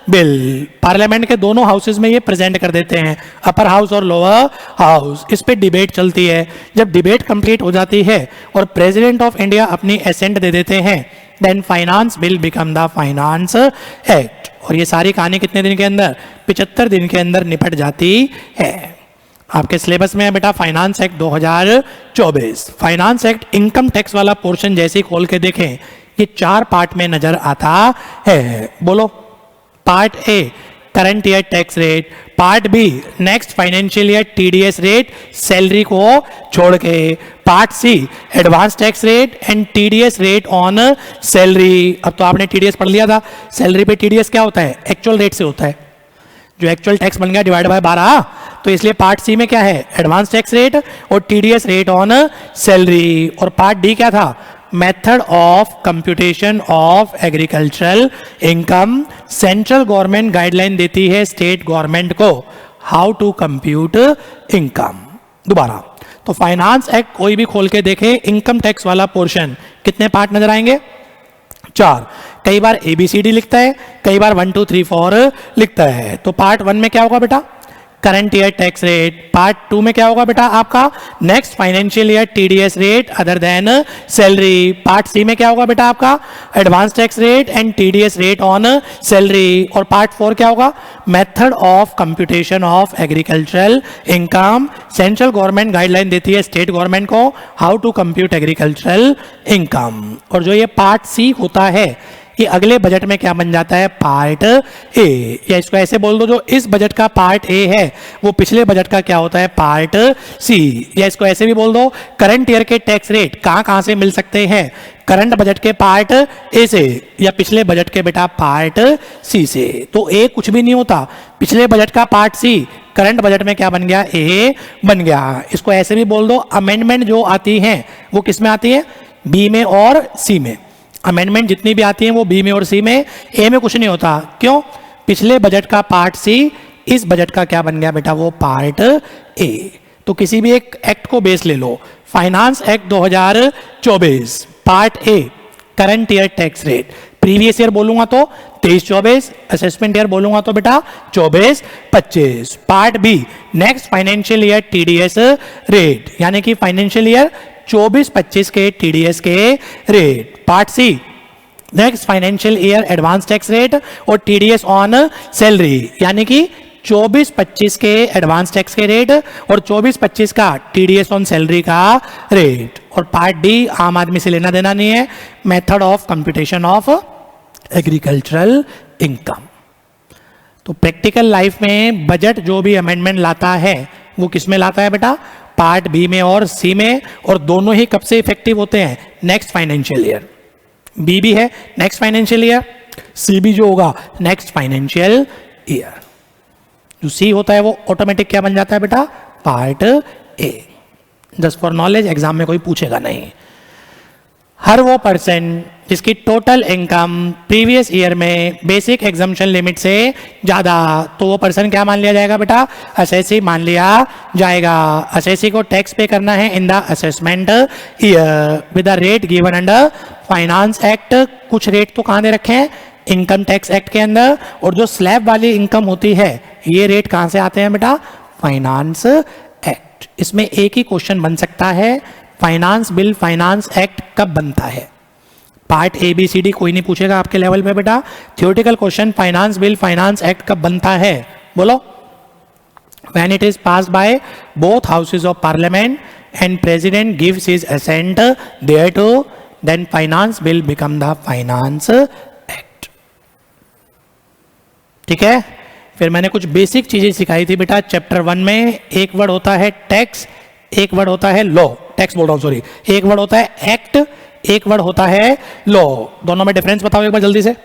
bill. पार्लियामेंट के दोनों हाउसेज में ये प्रेजेंट कर देते हैं, अपर हाउस और लोअर हाउस। इस पे डिबेट चलती है। जब डिबेट कंप्लीट हो जाती है और प्रेसिडेंट ऑफ इंडिया अपनी एसेंट दे देते हैं, then finance bill become the finance act. और ये सारी कहानी कितने दिन के अंदर? 75 दिन के अंदर निपट जाती है। आपके सिलेबस में है बेटा finance act 2024। Finance act income tax वाला पोर्शन जैसे खोल के देखें, ये 4 पार्ट में नजर आता है। बोलो। Part A current year tax rate, part B next financial year TDS rate salary को छोड़ के, part C advance tax rate and TDS rate on salary. अब तो आपने टीडीएस पढ़ लिया था, सैलरी पे टीडीएस क्या होता है? एक्चुअल रेट से होता है, जो एक्चुअल टैक्स बन गया डिवाइड बाय 12। तो इसलिए पार्ट सी में क्या है? एडवांस टैक्स रेट और टीडीएस रेट ऑन सैलरी। और पार्ट डी क्या था? Method of computation of agricultural income. Central government guideline देती है स्टेट गवर्नमेंट को हाउ टू कंप्यूट इनकम। दोबारा, तो फाइनेंस एक्ट कोई भी खोल के देखे, इनकम टैक्स वाला पोर्शन कितने पार्ट नजर आएंगे? 4। कई बार ABCD लिखता है, कई बार 1 2 3 4 लिखता है। तो पार्ट 1 में क्या होगा बेटा? Current year tax rate. Part 2 में क्या होगा बेटा आपका? Next financial year TDS rate other than salary. Part C में क्या होगा बेटा आपका? Advance tax rate and TDS rate on salary. और पार्ट 4 क्या होगा? Method of computation of agricultural income. Central government guideline देती है स्टेट गवर्नमेंट को how to compute agricultural income. और जो ये पार्ट सी होता है, ये अगले बजट में क्या बन जाता है? पार्ट ए। या इसको ऐसे बोल दो, जो इस बजट का पार्ट ए है वो पिछले बजट का क्या होता है? Part C. या इसको ऐसे भी बोल दो, करंट ईयर के टैक्स रेट कहां से मिल सकते हैं? करंट बजट के पार्ट ए से या पिछले बजट के बेटा पार्ट सी से। तो ए कुछ भी नहीं होता, पिछले बजट का पार्ट सी करंट बजट में क्या बन गया? ए बन गया। इसको ऐसे भी बोल दो, अमेंडमेंट जो आती हैं वो किस में आती है? बी में और सी में। अमेंडमेंट जितनी भी आती हैं वो बी में और सी में, ए में कुछ नहीं होता। क्यों? पिछले बजट का पार्ट सी इस बजट का क्या बन गया बेटा? वो पार्ट ए। तो किसी भी एक एक्ट को बेस ले लो, finance act 2024 part A current year tax rate, previous year बोलूंगा तो 23-24, असेसमेंट ईयर बोलूंगा तो बेटा 24-25। Part B next financial year TDS rate, यानी कि फाइनेंशियल ईयर 24-25 के टीडीएस के rate. Part C next financial year advance tax rate और टीडीएस ऑन सैलरी, यानी कि 24-25 के एडवांस टैक्स के रेट और 24-25 का टीडीएस ऑन सैलरी का रेट। और पार्ट डी आम आदमी से लेना देना नहीं है, method of computation of agricultural income. तो प्रैक्टिकल लाइफ में बजट जो भी अमेंडमेंट लाता है वो किस में लाता है बेटा, पार्ट बी में और सी में, और दोनों ही कब से इफेक्टिव होते हैं, नेक्स्ट फाइनेंशियल ईयर। बी भी है नेक्स्ट फाइनेंशियल ईयर, सी भी जो होगा नेक्स्ट फाइनेंशियल ईयर। जो सी होता है वो ऑटोमेटिक क्या बन जाता है बेटा, part A. Just for knowledge, exam में कोई पूछेगा नहीं। हर वो पर्सन जिसकी टोटल इनकम प्रीवियस ईयर में बेसिक एग्जम्पशन लिमिट से ज्यादा, तो वो पर्सन क्या मान लिया जाएगा बेटा, असेसी मान लिया जाएगा। असेसी को टैक्स पे करना है in the assessment year with the rate given under finance act. कुछ रेट तो कहाँ दे रखे हैं, इनकम टैक्स एक्ट के अंदर, और जो स्लैब वाली इनकम होती है ये रेट कहाँ से आते हैं बेटा, फाइनेंस एक्ट। इसमें एक ही क्वेश्चन बन सकता है, फाइनेंस बिल फाइनेंस एक्ट कब बनता है। Part A B C D कोई नहीं पूछेगा आपके लेवल पे बेटा, theoretical question finance bill finance act कब बनता है, बोलो। When it is passed by both houses of parliament and president gives his assent thereto, then finance bill become the finance act. ठीक है। फिर मैंने कुछ बेसिक चीजें सिखाई थी बेटा चैप्टर 1 में। एक वर्ड होता है टैक्स, एक वर्ड होता है लॉ, टैक्स बोल रहा हूं सॉरी, एक वर्ड होता है एक्ट, एक वर्ड होता है लॉ। दोनों में डिफरेंस बताओ एक बार जल्दी से।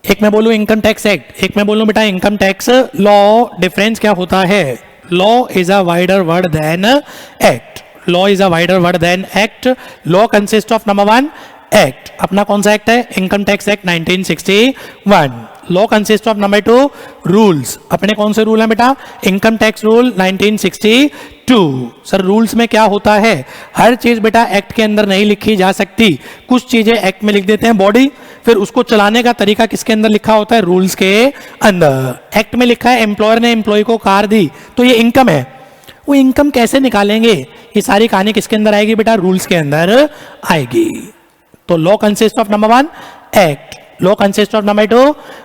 एक मैं बोलूं इनकम टैक्स एक्ट, एक मैं बोलूं बेटा इनकम टैक्स लॉ। डिफरेंस क्या होता है, law is a wider word than act. Law is a wider word than act. Law consist of number 1 act, अपना कौन सा एक्ट है, income tax act 1961। Law consist of number 2 rules, अपने कौन से रूल हैं बेटा, income tax rule 1962। Sir rules में क्या होता है, हर चीज बेटा एक्ट के अंदर नहीं लिखी जा सकती, कुछ चीजें एक्ट में लिख देते हैं बॉडी, फिर उसको चलाने का तरीका किसके अंदर लिखा होता है, रूल्स के अंदर। एक्ट में लिखा है एम्प्लॉयर ने एम्प्लॉय को कार दी तो ये इनकम है, वो इनकम कैसे निकालेंगे, ये सारी कहानी किसके अंदर आएगी बेटा, रूल्स के अंदर आएगी। तो law consist of number 1 act, law consists of number 2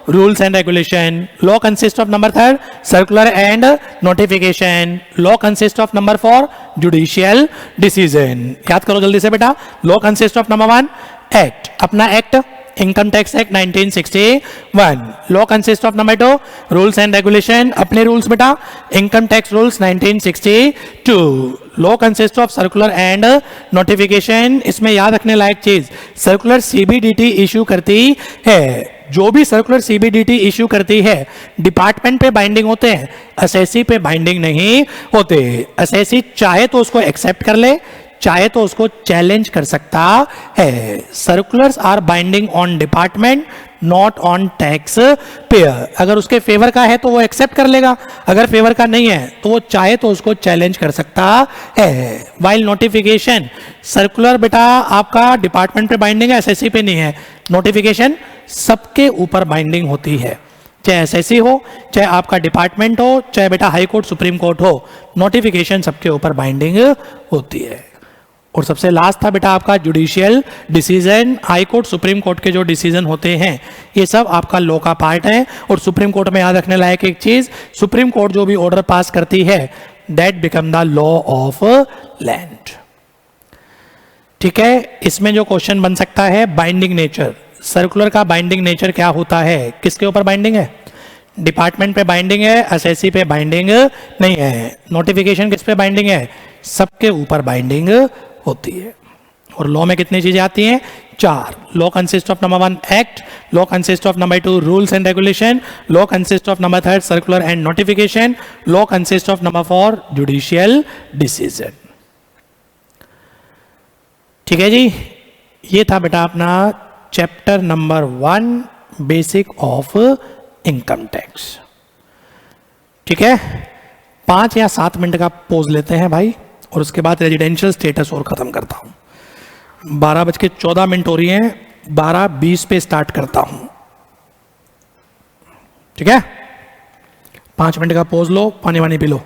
rules and regulation, law consists of number 3 circular and notification, law consists of number 4 judicial decision। याद करो जल्दी से बेटा, law consists of number 1 act, अपना act income tax act 1961। Law consist of number 2 rules and regulation, अपने rules बेटा income tax rules 1962। Law consist of circular and notification, इसमें याद रखने लायक चीज, सर्कुलर सीबीडीटी इशू करती है। जो भी सर्कुलर सीबीडीटी इशू करती है डिपार्टमेंट पे बाइंडिंग होते हैं, असेसी पे बाइंडिंग नहीं होते। असेसी चाहे तो उसको एक्सेप्ट कर ले, चाहे तो उसको चैलेंज कर सकता है। Circulars are binding on department not on tax payer. अगर उसके फेवर का है तो वो एक्सेप्ट कर लेगा, अगर फेवर का नहीं है तो वो चाहे तो उसको चैलेंज कर सकता है। वाइल नोटिफिकेशन, सर्कुलर बेटा आपका डिपार्टमेंट पे बाइंडिंग है, एसएससी पे नहीं है। नोटिफिकेशन सबके ऊपर बाइंडिंग होती है, चाहे एसएससी हो, चाहे आपका डिपार्टमेंट हो, चाहे बेटा हाई कोर्ट सुप्रीम कोर्ट हो, नोटिफिकेशन सबके ऊपर बाइंडिंग होती है। और सबसे लास्ट था बेटा आपका judicial decision, high court supreme court के जो डिसीजन होते हैं ये सब आपका लॉ का पार्ट है। और सुप्रीम कोर्ट में याद रखने लायक एक चीज, सुप्रीम कोर्ट जो भी ऑर्डर पास करती है that become the law of land. ठीक है। इसमें जो क्वेश्चन बन सकता है बाइंडिंग नेचर, सर्कुलर का बाइंडिंग नेचर क्या होता है, किसके ऊपर बाइंडिंग है, डिपार्टमेंट पे बाइंडिंग है, एसएससी पे बाइंडिंग नहीं है। नोटिफिकेशन किस पे बाइंडिंग है, सबके ऊपर बाइंडिंग होती है। और लॉ में कितनी चीजें आती हैं, 4। Law consist of number 1 act, law consist of number 2 rules and regulation, law consist of number 3 circular and notification, law consist of number 4 judicial decision. ठीक है जी, ये था बेटा अपना chapter number 1 basic of income tax. ठीक है। 5 या 7 minute का पोज लेते हैं भाई, और उसके बाद रेजिडेंशियल स्टेटस और ख़त्म करता हूँ। 12:14 हो रही हैं, 12:20 पे स्टार्ट करता हूँ। ठीक है, 5 मिनट का पोज लो, पानी वानी पी लो।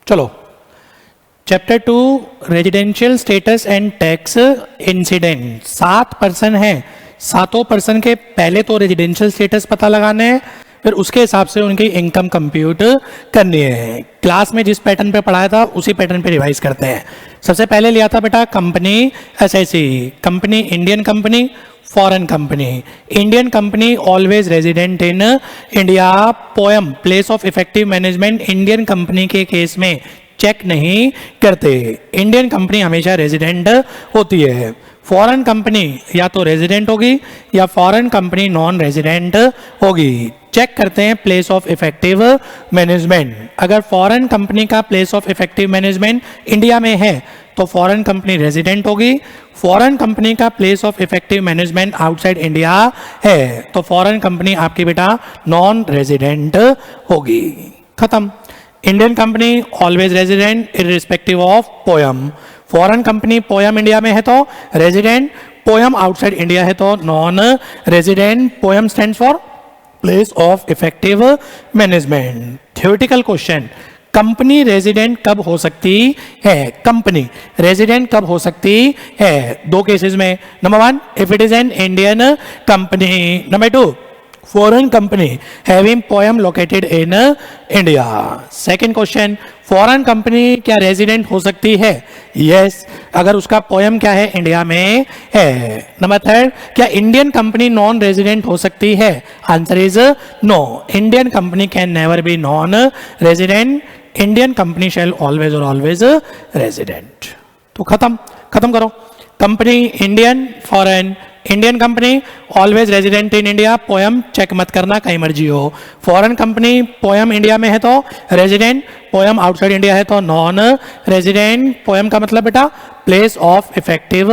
चलो, chapter 2 residential status and tax incident. 7 person हैं, 7 पर्सन के पहले तो रेजिडेंशियल स्टेटस पता लगाना है, फिर उसके हिसाब से उनकी इनकम कंप्यूट करनी है। क्लास में जिस पैटर्न पे पढ़ाया था उसी पैटर्न पे रिवाइज करते हैं। सबसे पहले लिया था बेटा company SSC, company Indian company, foreign company. Indian company always resident in India. Poem place of effective management Indian company के केस में चेक नहीं करते, इंडियन कंपनी हमेशा रेजिडेंट होती है। फॉरेन कंपनी या तो रेजिडेंट होगी या फॉरेन कंपनी नॉन रेजिडेंट होगी। चेक करते हैं प्लेस ऑफ इफेक्टिव मैनेजमेंट। अगर फॉरेन कंपनी का place of effective management India में है तो फॉरेन कंपनी रेजिडेंट होगी। फॉरेन कंपनी का place of effective management outside India है तो फॉरेन कंपनी आपकी बेटा नॉन रेजिडेंट होगी। खत्म। Indian company always resident irrespective of poem. Foreign company poem India में है तो रेजिडेंट, पोयम आउटसाइड इंडिया है तो non resident. Poem stands for place of effective management. Theoretical question, company resident कब हो सकती है? कंपनी रेजिडेंट कब हो सकती है? 2 केसेस में। Number 1 if it is an Indian company, number 2 foreign company having poem located in India. Second question, foreign company क्या रेजिडेंट हो सकती है? यस, अगर उसका पोयम क्या है इंडिया में है। नंबर 3, क्या इंडियन कंपनी नॉन रेजिडेंट हो सकती है? Answer is no, Indian company can never be non resident, Indian company shall always और ऑलवेज रेजिडेंट। तो खत्म करो। Company Indian, foreign, Indian company always resident in India, POEM check मत करना कहीं मर्जी हो। फॉरेन कंपनी पोयम इंडिया में है तो रेजिडेंट, पोयम आउटसाइड इंडिया है तो नॉन रेजिडेंट। पोयम का मतलब बेटा place of effective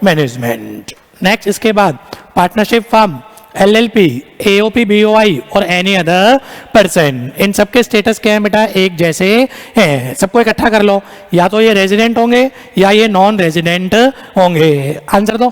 management. Next, इसके बाद partnership firm, LLP, AOP, BOI और एनी अदर पर्सन, इन सबके स्टेटस क्या है बेटा? एक जैसे हैं। सबको इकट्ठा कर लो, या तो ये रेजिडेंट होंगे या ये नॉन रेजिडेंट होंगे। आंसर दो।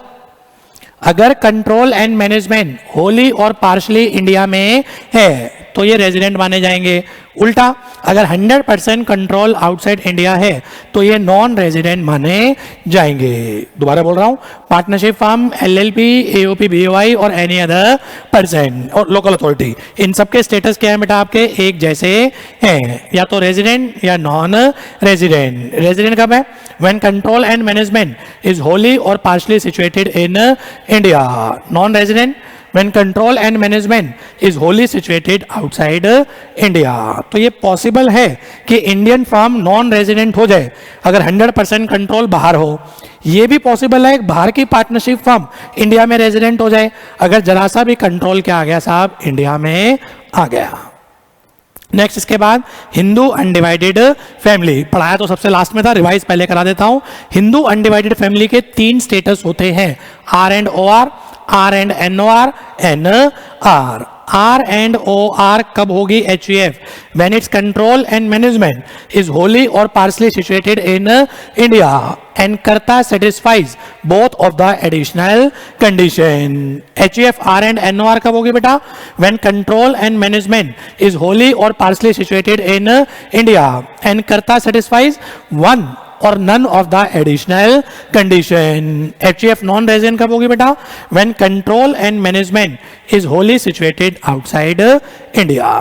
अगर control and management wholly or partially India में है तो ये रेजिडेंट माने जाएंगे। उल्टा, अगर 100% कंट्रोल आउटसाइड इंडिया है तो ये नॉन रेजिडेंट माने जाएंगे। दोबारा बोल रहा हूं, partnership firm, LLP, AOP, BOI और एनी अदर पर्सन और लोकल अथॉरिटी, इन सबके स्टेटस क्या है बेटा? आपके एक जैसे हैं, या तो रेजिडेंट या नॉन रेजिडेंट। रेजिडेंट कब है? When control and management is wholly or partly situated in India. Non resident when control and management is wholly situated outside India। तो ये पॉसिबल है कि इंडियन फर्म नॉन रेजिडेंट हो जाए अगर 100% कंट्रोल बाहर हो। ये भी पॉसिबल है बाहर की पार्टनरशिप फर्म इंडिया में रेजिडेंट हो जाए अगर जरा सा भी कंट्रोल क्या आ गया साहब? इंडिया में आ गया। नेक्स्ट, इसके बाद हिंदू अनडिवाइडेड फैमिली, पढ़ाया तो सबसे लास्ट में था, रिवाइज पहले करा देता हूं। हिंदू अनडिवाइडेड फैमिली के 3 स्टेटस होते हैं, R and O R, R and N O R, N R. R and O R कब होगी? HUF when it's control and management is wholly or partly situated in India and karta satisfies both of the additional condition. HUF R and N O R कब होगी बेटा? When control and management is wholly or partly situated in India and karta satisfies one or none of the additional condition. HUF non resident कब होगी बेटा? When control and management is Holi situated outside India.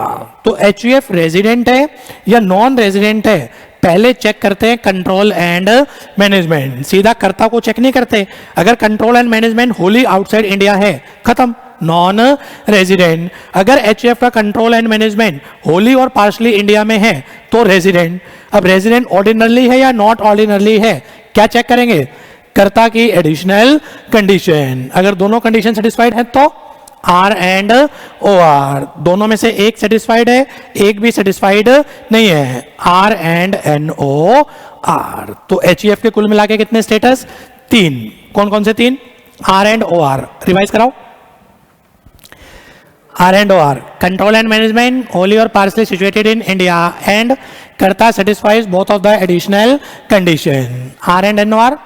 तो HUF resident है या non resident है? पहले check करते हैं कंट्रोल एंड मैनेजमेंट, सीधा कर्ता को चेक नहीं करते। अगर control and management Holi outside India है, खत्म, नॉन रेजिडेंट। अगर HUF का control and management wholly or partially India में है तो रेजिडेंट। अब रेजिडेंट ऑर्डिनरली है या नॉट ऑर्डिनरली है, क्या चेक करेंगे? कर्ता की एडिशनल कंडीशन। अगर दोनों कंडीशन सेटिस्फाइड है तो आर एंड ओ आर, दोनों में से एक सेटिस्फाइड है, एक भी सेटिस्फाइड नहीं है, R and N O R. तो HUF के कुल मिला के कितने स्टेटस? 3। कौन कौन से 3? R and O R. Revise कराओ। R and O R, control and management wholly or partly situated in India and karta satisfies both of the additional condition. R and N O R,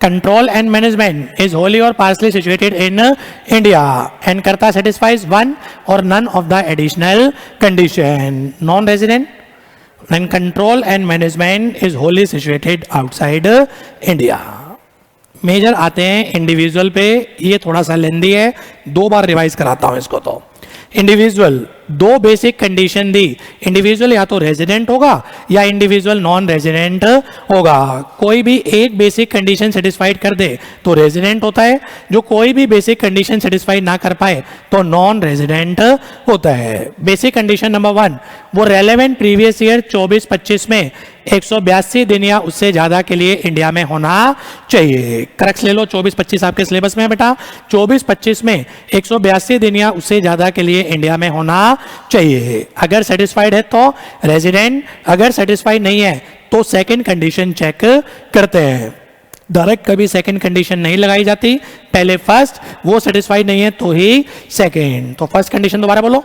control and management is wholly or partially situated in India and karta satisfies one or none of the additional condition. Non-resident when control and management is wholly situated outside India. Major आते हैं individual पे, ये थोड़ा सा लेंदी है, 2 बार revise कराता हूं इसको। तो इंडिविजुअल 2 बेसिक कंडीशन दी, इंडिविजुअल या तो रेजिडेंट होगा या इंडिविजुअल नॉन रेजिडेंट होगा। कोई भी एक बेसिक कंडीशन सेटिस्फाइड कर दे तो रेजिडेंट होता है, जो कोई भी बेसिक कंडीशन सेटिस्फाइड ना कर पाए तो नॉन रेजिडेंट होता है। बेसिक कंडीशन नंबर 1, वो रेलेवेंट प्रीवियस ईयर 24-25 में 182 दिन या उससे ज्यादा के लिए इंडिया में होना चाहिए। करेक्ट ले लो, 24-25 आपके सिलेबस में है बेटा, 24-25 में 182 दिन या उससे ज्यादा के लिए इंडिया में होना चाहिए। अगर सेटिस्फाइड है तो रेजिडेंट, अगर सेटिस्फाइड नहीं है तो सेकंड कंडीशन चेक करते हैं। डायरेक्ट कभी सेकंड कंडीशन नहीं लगाई जाती, पहले फर्स्ट, वो सेटिस्फाइड नहीं है तो ही सेकंड। तो फर्स्ट कंडीशन दोबारा बोलो।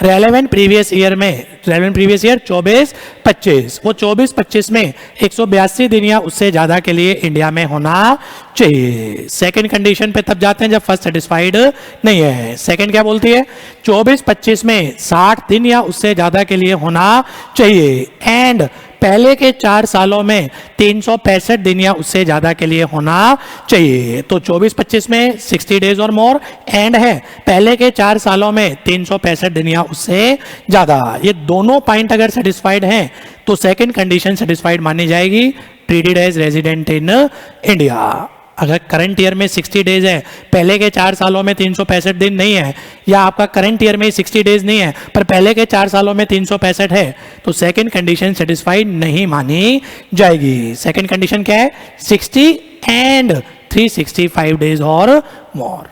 रेलेवेंट प्रीवियस ईयर में, रेलेवेंट प्रीवियस ईयर 24-25, वो 24-25 में 182 दिन या उससे ज्यादा के लिए इंडिया में होना चाहिए। सेकंड कंडीशन पे तब जाते हैं जब फर्स्ट सेटिस्फाइड नहीं है। सेकंड क्या बोलती है, 24-25 में 60 दिन या उससे ज्यादा के लिए होना चाहिए एंड पहले के 4 सालों में 365 दिन या उससे ज्यादा के लिए होना चाहिए। तो 24-25 में 60 डेज और मोर एंड है पहले के 4 सालों में 365 दिन या उससे ज्यादा। ये दोनों पॉइंट अगर सेटिस्फाइड हैं तो सेकंड कंडीशन सेटिस्फाइड मानी जाएगी, treated as resident in India. अगर करंट ईयर में 60 डेज है, पहले के 4 सालों में 365 दिन नहीं है, या आपका करंट ईयर में 60 डेज नहीं है पर पहले के 4 सालों में 365 है, तो सेकंड कंडीशन सेटिस्फाइड नहीं मानी जाएगी। सेकंड कंडीशन क्या है, 60 एंड 365 डेज और मोर।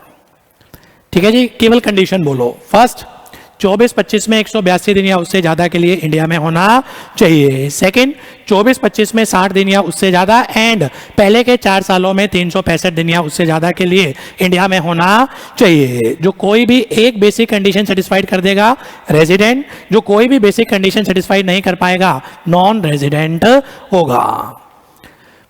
ठीक है जी, केवल कंडीशन बोलो। फर्स्ट, 24-25 में 182 दिन या उससे ज्यादा के लिए इंडिया में होना चाहिए। सेकंड, 24-25 में 60 दिन या उससे ज्यादा एंड पहले के 4 सालों में 365 दिन या उससे ज्यादा के लिए इंडिया में होना चाहिए। जो कोई भी एक बेसिक कंडीशन सेटिस्फाइड कर देगा रेजिडेंट, जो कोई भी बेसिक कंडीशन सेटिस्फाइड नहीं कर पाएगा नॉन रेजिडेंट होगा।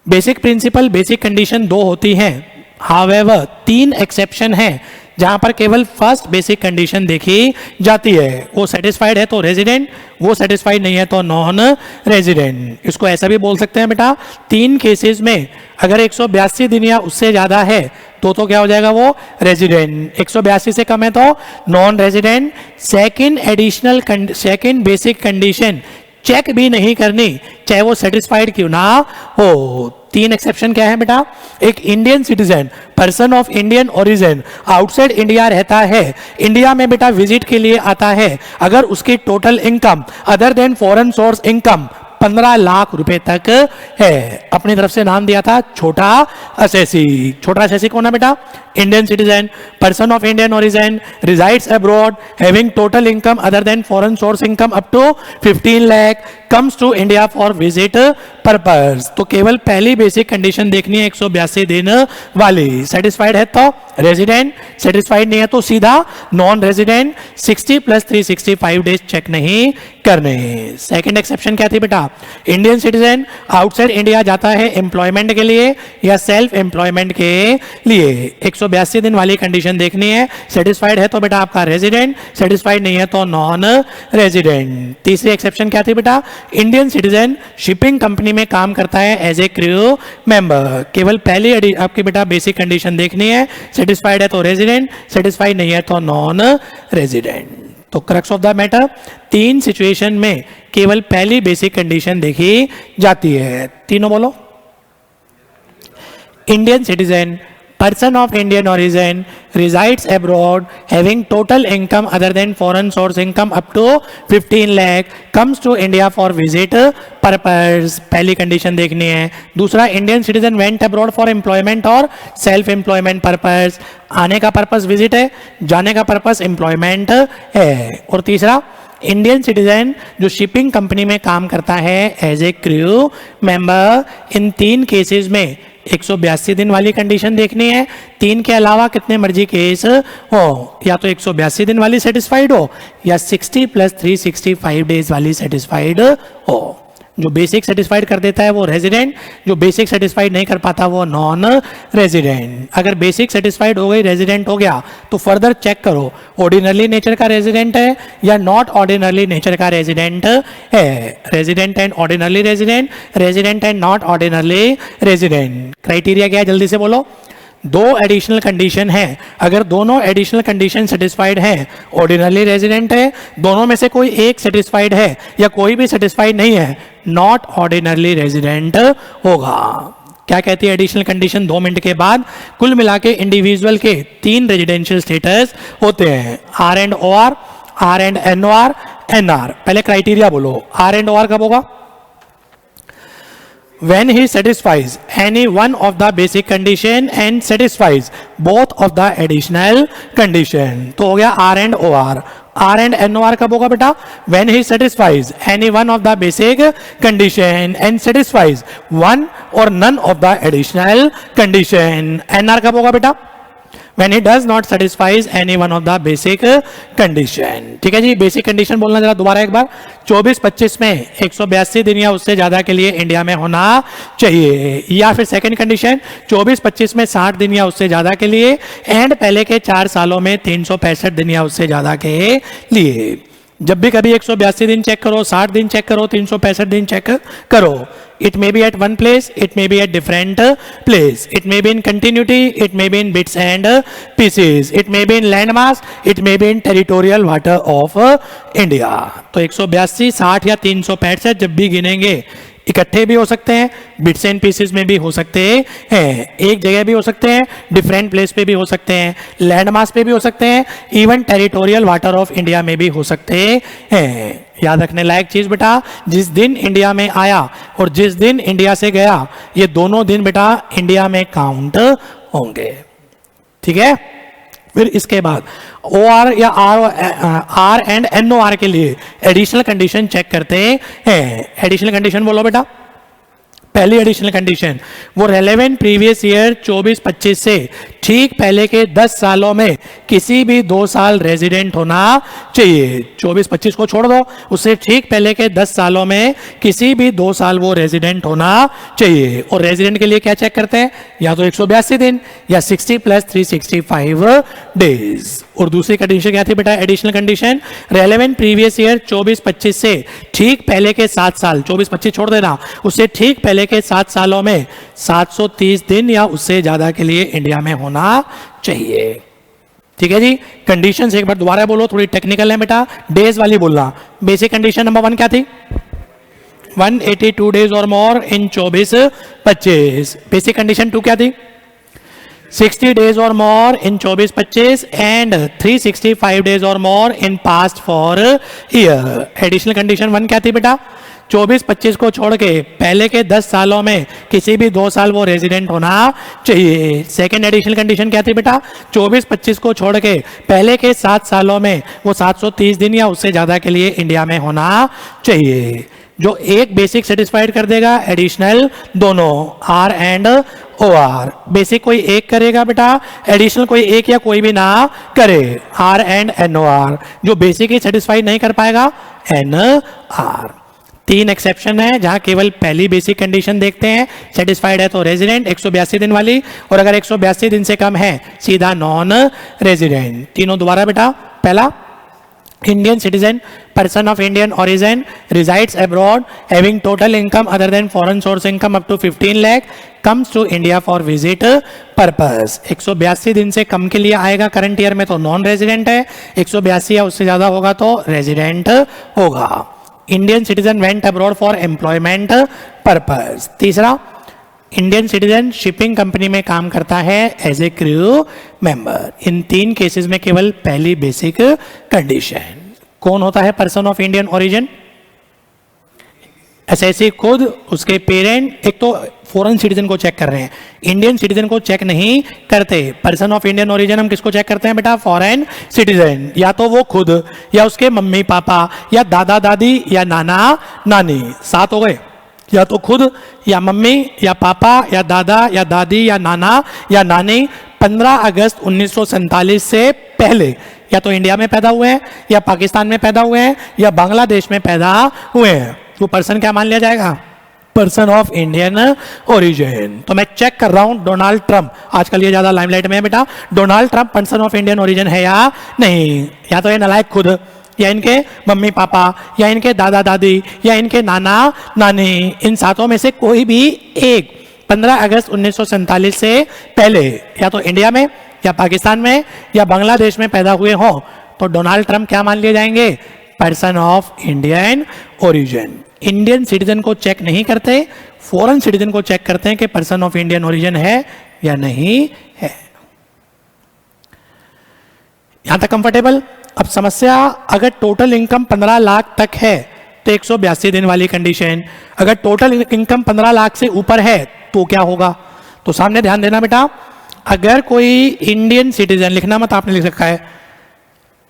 बेसिक प्रिंसिपल, बेसिक कंडीशन 2 होती हैं, हाउएवर 3 एक्सेप्शन है जहां पर केवल फर्स्ट बेसिक कंडीशन देखी जाती है। वो सेटिस्फाइड है तो रेजिडेंट, वो सेटिस्फाइड नहीं है तो नॉन रेजिडेंट। इसको ऐसा भी बोल सकते हैं बेटा, 3 केसेस में अगर 182 दिन या उससे ज्यादा है तो क्या हो जाएगा, वो रेजिडेंट। 182 से कम है तो non resident. Second basic condition check भी नहीं करनी, चाहे वो सेटिस्फाइड क्यों ना हो। 3 एक्सेप्शन क्या है बेटा, एक Indian citizen, person of Indian origin outside India रहता है, इंडिया में बेटा विजिट के लिए आता है, अगर उसकी total income other than foreign source income 15 lakh रुपए तक है। अपनी तरफ से नाम दिया था छोटा असेसी। छोटा असेसी कौन है बेटा, Indian citizen, person of Indian origin, resides abroad, having total income other than foreign source income up to 15 lakh, comes to India for visit purpose. तो केवल पहली बेसिक कंडीशन देखनी है 182 दिन वाली। सेटिस्फाइड है तो रेजिडेंट, सेटिस्फाइड नहीं है तो सीधा नॉन रेजिडेंट। 60 + 365 डेज चेक नहीं करने। सेकंड एक्सेप्शन क्या थी बेटा, इंडियन सिटीजन आउटसाइड इंडिया जाता है एम्प्लॉयमेंट के लिए या सेल्फ एम्प्लॉयमेंट के लिए, 182 दिन वाली कंडीशन देखनी है। सेटिस्फाइड है तो बेटा आपका रेजिडेंट, सेटिस्फाइड नहीं है तो नॉन रेजिडेंट। तीसरी एक्सेप्शन क्या थी बेटा, इंडियन सिटीजन शिपिंग कंपनी में काम करता है एज ए क्रू मेंबर। केवल पहली आपकी बेटा बेसिक कंडीशन देखनी है, सेटिस्फाइड है तो रेजिडेंट, सेटिस्फाइड नहीं है तो नॉन रेजिडेंट। तो crux of the matter, 3 situation में केवल पहली बेसिक कंडीशन देखी जाती है। तीनों बोलो। Indian citizen, person of Indian origin, resides abroad, having total income other than foreign source income up to 15 lakh, comes to India for visit purpose। पहली condition देखनी है। दूसरा, Indian citizen went abroad for employment और self employment purpose. आने का purpose visit है, जाने का पर्पस एम्प्लॉयमेंट है। और तीसरा, इंडियन सिटीजन जो शिपिंग कंपनी में काम करता है एज ए क्रू मेंबर। इन 3 केसेस में 182 दिन वाली कंडीशन देखनी है। 3 के अलावा कितने मर्जी केस हो, या तो 182 दिन वाली सेटिस्फाइड हो या 60 + 365 डेज वाली सेटिस्फाइड हो। जो बेसिक सेटिस्फाइड कर देता है वो रेजिडेंट, जो बेसिक सेटिस्फाइड नहीं कर पाता वो नॉन रेजिडेंट। अगर बेसिक सेटिस्फाइड हो गई, रेजिडेंट हो गया, तो फर्दर चेक करो ऑर्डिनरी नेचर का रेजिडेंट है या नॉट ऑर्डिनरी नेचर का रेजिडेंट है। Resident and ordinary resident, resident and not ordinary resident. Criteria क्या है जल्दी से बोलो। दो एडिशनल कंडीशन है, अगर दोनों एडिशनल कंडीशन सेटिस्फाइड है, ऑर्डिनरी रेजिडेंट है, दोनों में से कोई एक सेटिस्फाइड है या कोई भी सेटिस्फाइड नहीं है, नॉट ऑर्डिनरी रेजिडेंट होगा। क्या कहती है एडिशनल कंडीशन? 2 मिनट के बाद कुल मिला के इंडिविजुअल के 3 रेजिडेंशियल स्टेटस होते हैं, R and O R, R and N O R, N R. पहले क्राइटेरिया बोलो, आर एंड ओ आर कब होगा? When he satisfies any one of the basic condition and satisfies both of the additional condition, तो हो गया R and OR। R and NOR कब होगा बेटा? When he satisfies any one of the basic condition and satisfies one or none of the additional condition। NR कब होगा बेटा? When he does not satisfies any one of the basic condition। ठीक है जी, basic condition बोलना जरा दोबारा एक बार। 24-25 में 182 दिन या उससे ज्यादा के लिए इंडिया में होना चाहिए, या फिर सेकंड कंडीशन 24-25 में 60 दिन या उससे ज्यादा के लिए, एंड पहले के 4 सालों में 365 दिन या उससे ज्यादा के लिए। जब भी कभी 182 दिन चेक करो, 60 दिन चेक करो, 365 दिन चेक करो, it may be at one place, it may be at different place, it may be in continuity, it may be in bits and pieces, it may be in landmass, it may be in territorial water of India। तो 182, 60 या 365 जब भी गिनेंगे, इकट्ठे भी हो सकते हैं, bits and pieces में भी हो सकते हैं, एक जगह भी हो सकते हैं, डिफरेंट प्लेस पे भी हो सकते हैं, लैंड मास पे भी हो सकते हैं, even territorial water of India में भी हो सकते हैं। याद रखने लायक चीज बेटा, जिस दिन इंडिया में आया और जिस दिन इंडिया से गया, ये दोनों दिन बेटा इंडिया में काउंट होंगे। ठीक है, फिर इसके बाद ओ आर या R and N O R के लिए एडिशनल कंडीशन चेक करते हैं। एडिशनल कंडीशन बोलो बेटा। पहली एडिशनल कंडीशन, वो रेलेवेंट प्रीवियस ईयर 24-25 से ठीक पहले के 10 सालों में किसी भी 2 साल रेजिडेंट होना चाहिए। 24-25 को छोड़ दो, उससे ठीक पहले के 10 सालों में किसी भी 2 साल वो रेजिडेंट होना चाहिए। और रेजिडेंट के लिए क्या चेक करते हैं? या तो 182 दिन या 60 + 365 डेज। और दूसरी कंडीशन क्या थी बेटा? Additional condition, relevant previous year 24-25 से ठीक पहले के 7 साल, 24-25 छोड़ देना, उससे ठीक पहले के 7 सालों में 730 दिन या उससे ज्यादा के लिए इंडिया में होना चाहिए। ठीक है जी, कंडीशंस एक बार दोबारा बोलो, थोड़ी टेक्निकल है बेटा, डेज वाली बोलना। बेसिक कंडीशन नंबर 1 क्या थी? 182 डेज और मोर इन 24-25। बेसिक कंडीशन 2 क्या थी? 60 days or more in 24-25 and 365 days or more in past 4 year। Additional condition 1 क्या थी बेटा? 24-25 को छोड़ के पहले के 10 सालों में किसी भी 2 साल वो रेजिडेंट होना चाहिए। सेकेंड एडिशनल कंडीशन क्या थी बेटा? 24-25 को छोड़ के पहले के 7 सालों में वो 730 दिन या उससे ज़्यादा के लिए इंडिया में होना चाहिए। जो एक बेसिक सेटिस्फाइड कर देगा, एडिशनल दोनों R and O R. Basic कोई एक करेगा बेटा, एडिशनल कोई एक या कोई भी ना करे, R and N O R. जो बेसिक ही सेटिस्फाइड नहीं कर पाएगा, एन आर। 3 एक्सेप्शन है जहां केवल पहली बेसिक कंडीशन देखते हैं, सेटिस्फाइड है तो रेजिडेंट 182 दिन वाली, और अगर 182 दिन से कम है सीधा नॉन रेजिडेंट। तीनों दोबारा बेटा। पहला, Indian citizen, person of Indian origin, resides abroad, having total income other than foreign source income up to 15 lakh, comes to India for visit purpose। 182 दिन से कम के लिए आएगा करंट ईयर में तो नॉन रेजिडेंट है, 182 या उससे ज्यादा होगा तो रेजिडेंट होगा। Indian citizen went abroad for employment purpose. तीसरा, इंडियन सिटीजन शिपिंग कंपनी में काम करता है एज ए क्रू मेंबर। इन 3 केसेस में केवल पहली बेसिक कंडीशन। कौन होता है person of Indian origin? Assessee खुद, उसके पेरेंट। एक तो फॉरेन सिटीजन को चेक कर रहे हैं, इंडियन सिटीजन को चेक नहीं करते। पर्सन ऑफ इंडियन ओरिजिन हम किसको चेक करते हैं बेटा? Foreign citizen. या तो वो खुद, या उसके मम्मी पापा, या दादा दादी, या नाना नानी। 7 हो गए। या तो खुद, या मम्मी, या पापा, या दादा, या दादी, या नाना, या नानी 15 अगस्त 1947 से पहले या तो इंडिया में पैदा हुए हैं, या पाकिस्तान में पैदा हुए हैं, या बांग्लादेश में पैदा हुए हैं। वो पर्सन क्या मान लिया जाएगा, पर्सन ऑफ इंडियन ओरिजिन। तो मैं चेक कर रहा हूं डोनाल्ड ट्रंप, आजकल ये ज्यादा लाइमलाइट में है बेटा, Donald Trump person of Indian origin है या नहीं। या तो ये नालायक खुद, या इनके मम्मी पापा, या इनके दादा दादी, या इनके नाना नानी, इन सातों में से कोई भी एक 15 अगस्त 1947 से पहले या तो इंडिया में या पाकिस्तान में या बांग्लादेश में पैदा हुए हों तो डोनाल्ड ट्रंप क्या मान लिए जाएंगे, person of Indian origin. Indian citizen को चेक नहीं करते, फॉरेन सिटीजन को चेक करते हैं कि पर्सन ऑफ इंडियन ओरिजिन है या नहीं है। यहां तक कंफर्टेबल। अब समस्या, अगर टोटल इनकम 15 लाख तक है तो 182 दिन वाली कंडीशन, अगर टोटल इनकम 15 लाख से ऊपर है तो क्या होगा। तो सामने ध्यान देना बेटा, अगर कोई इंडियन सिटीजन, लिखना मत, आपने लिख रखा है,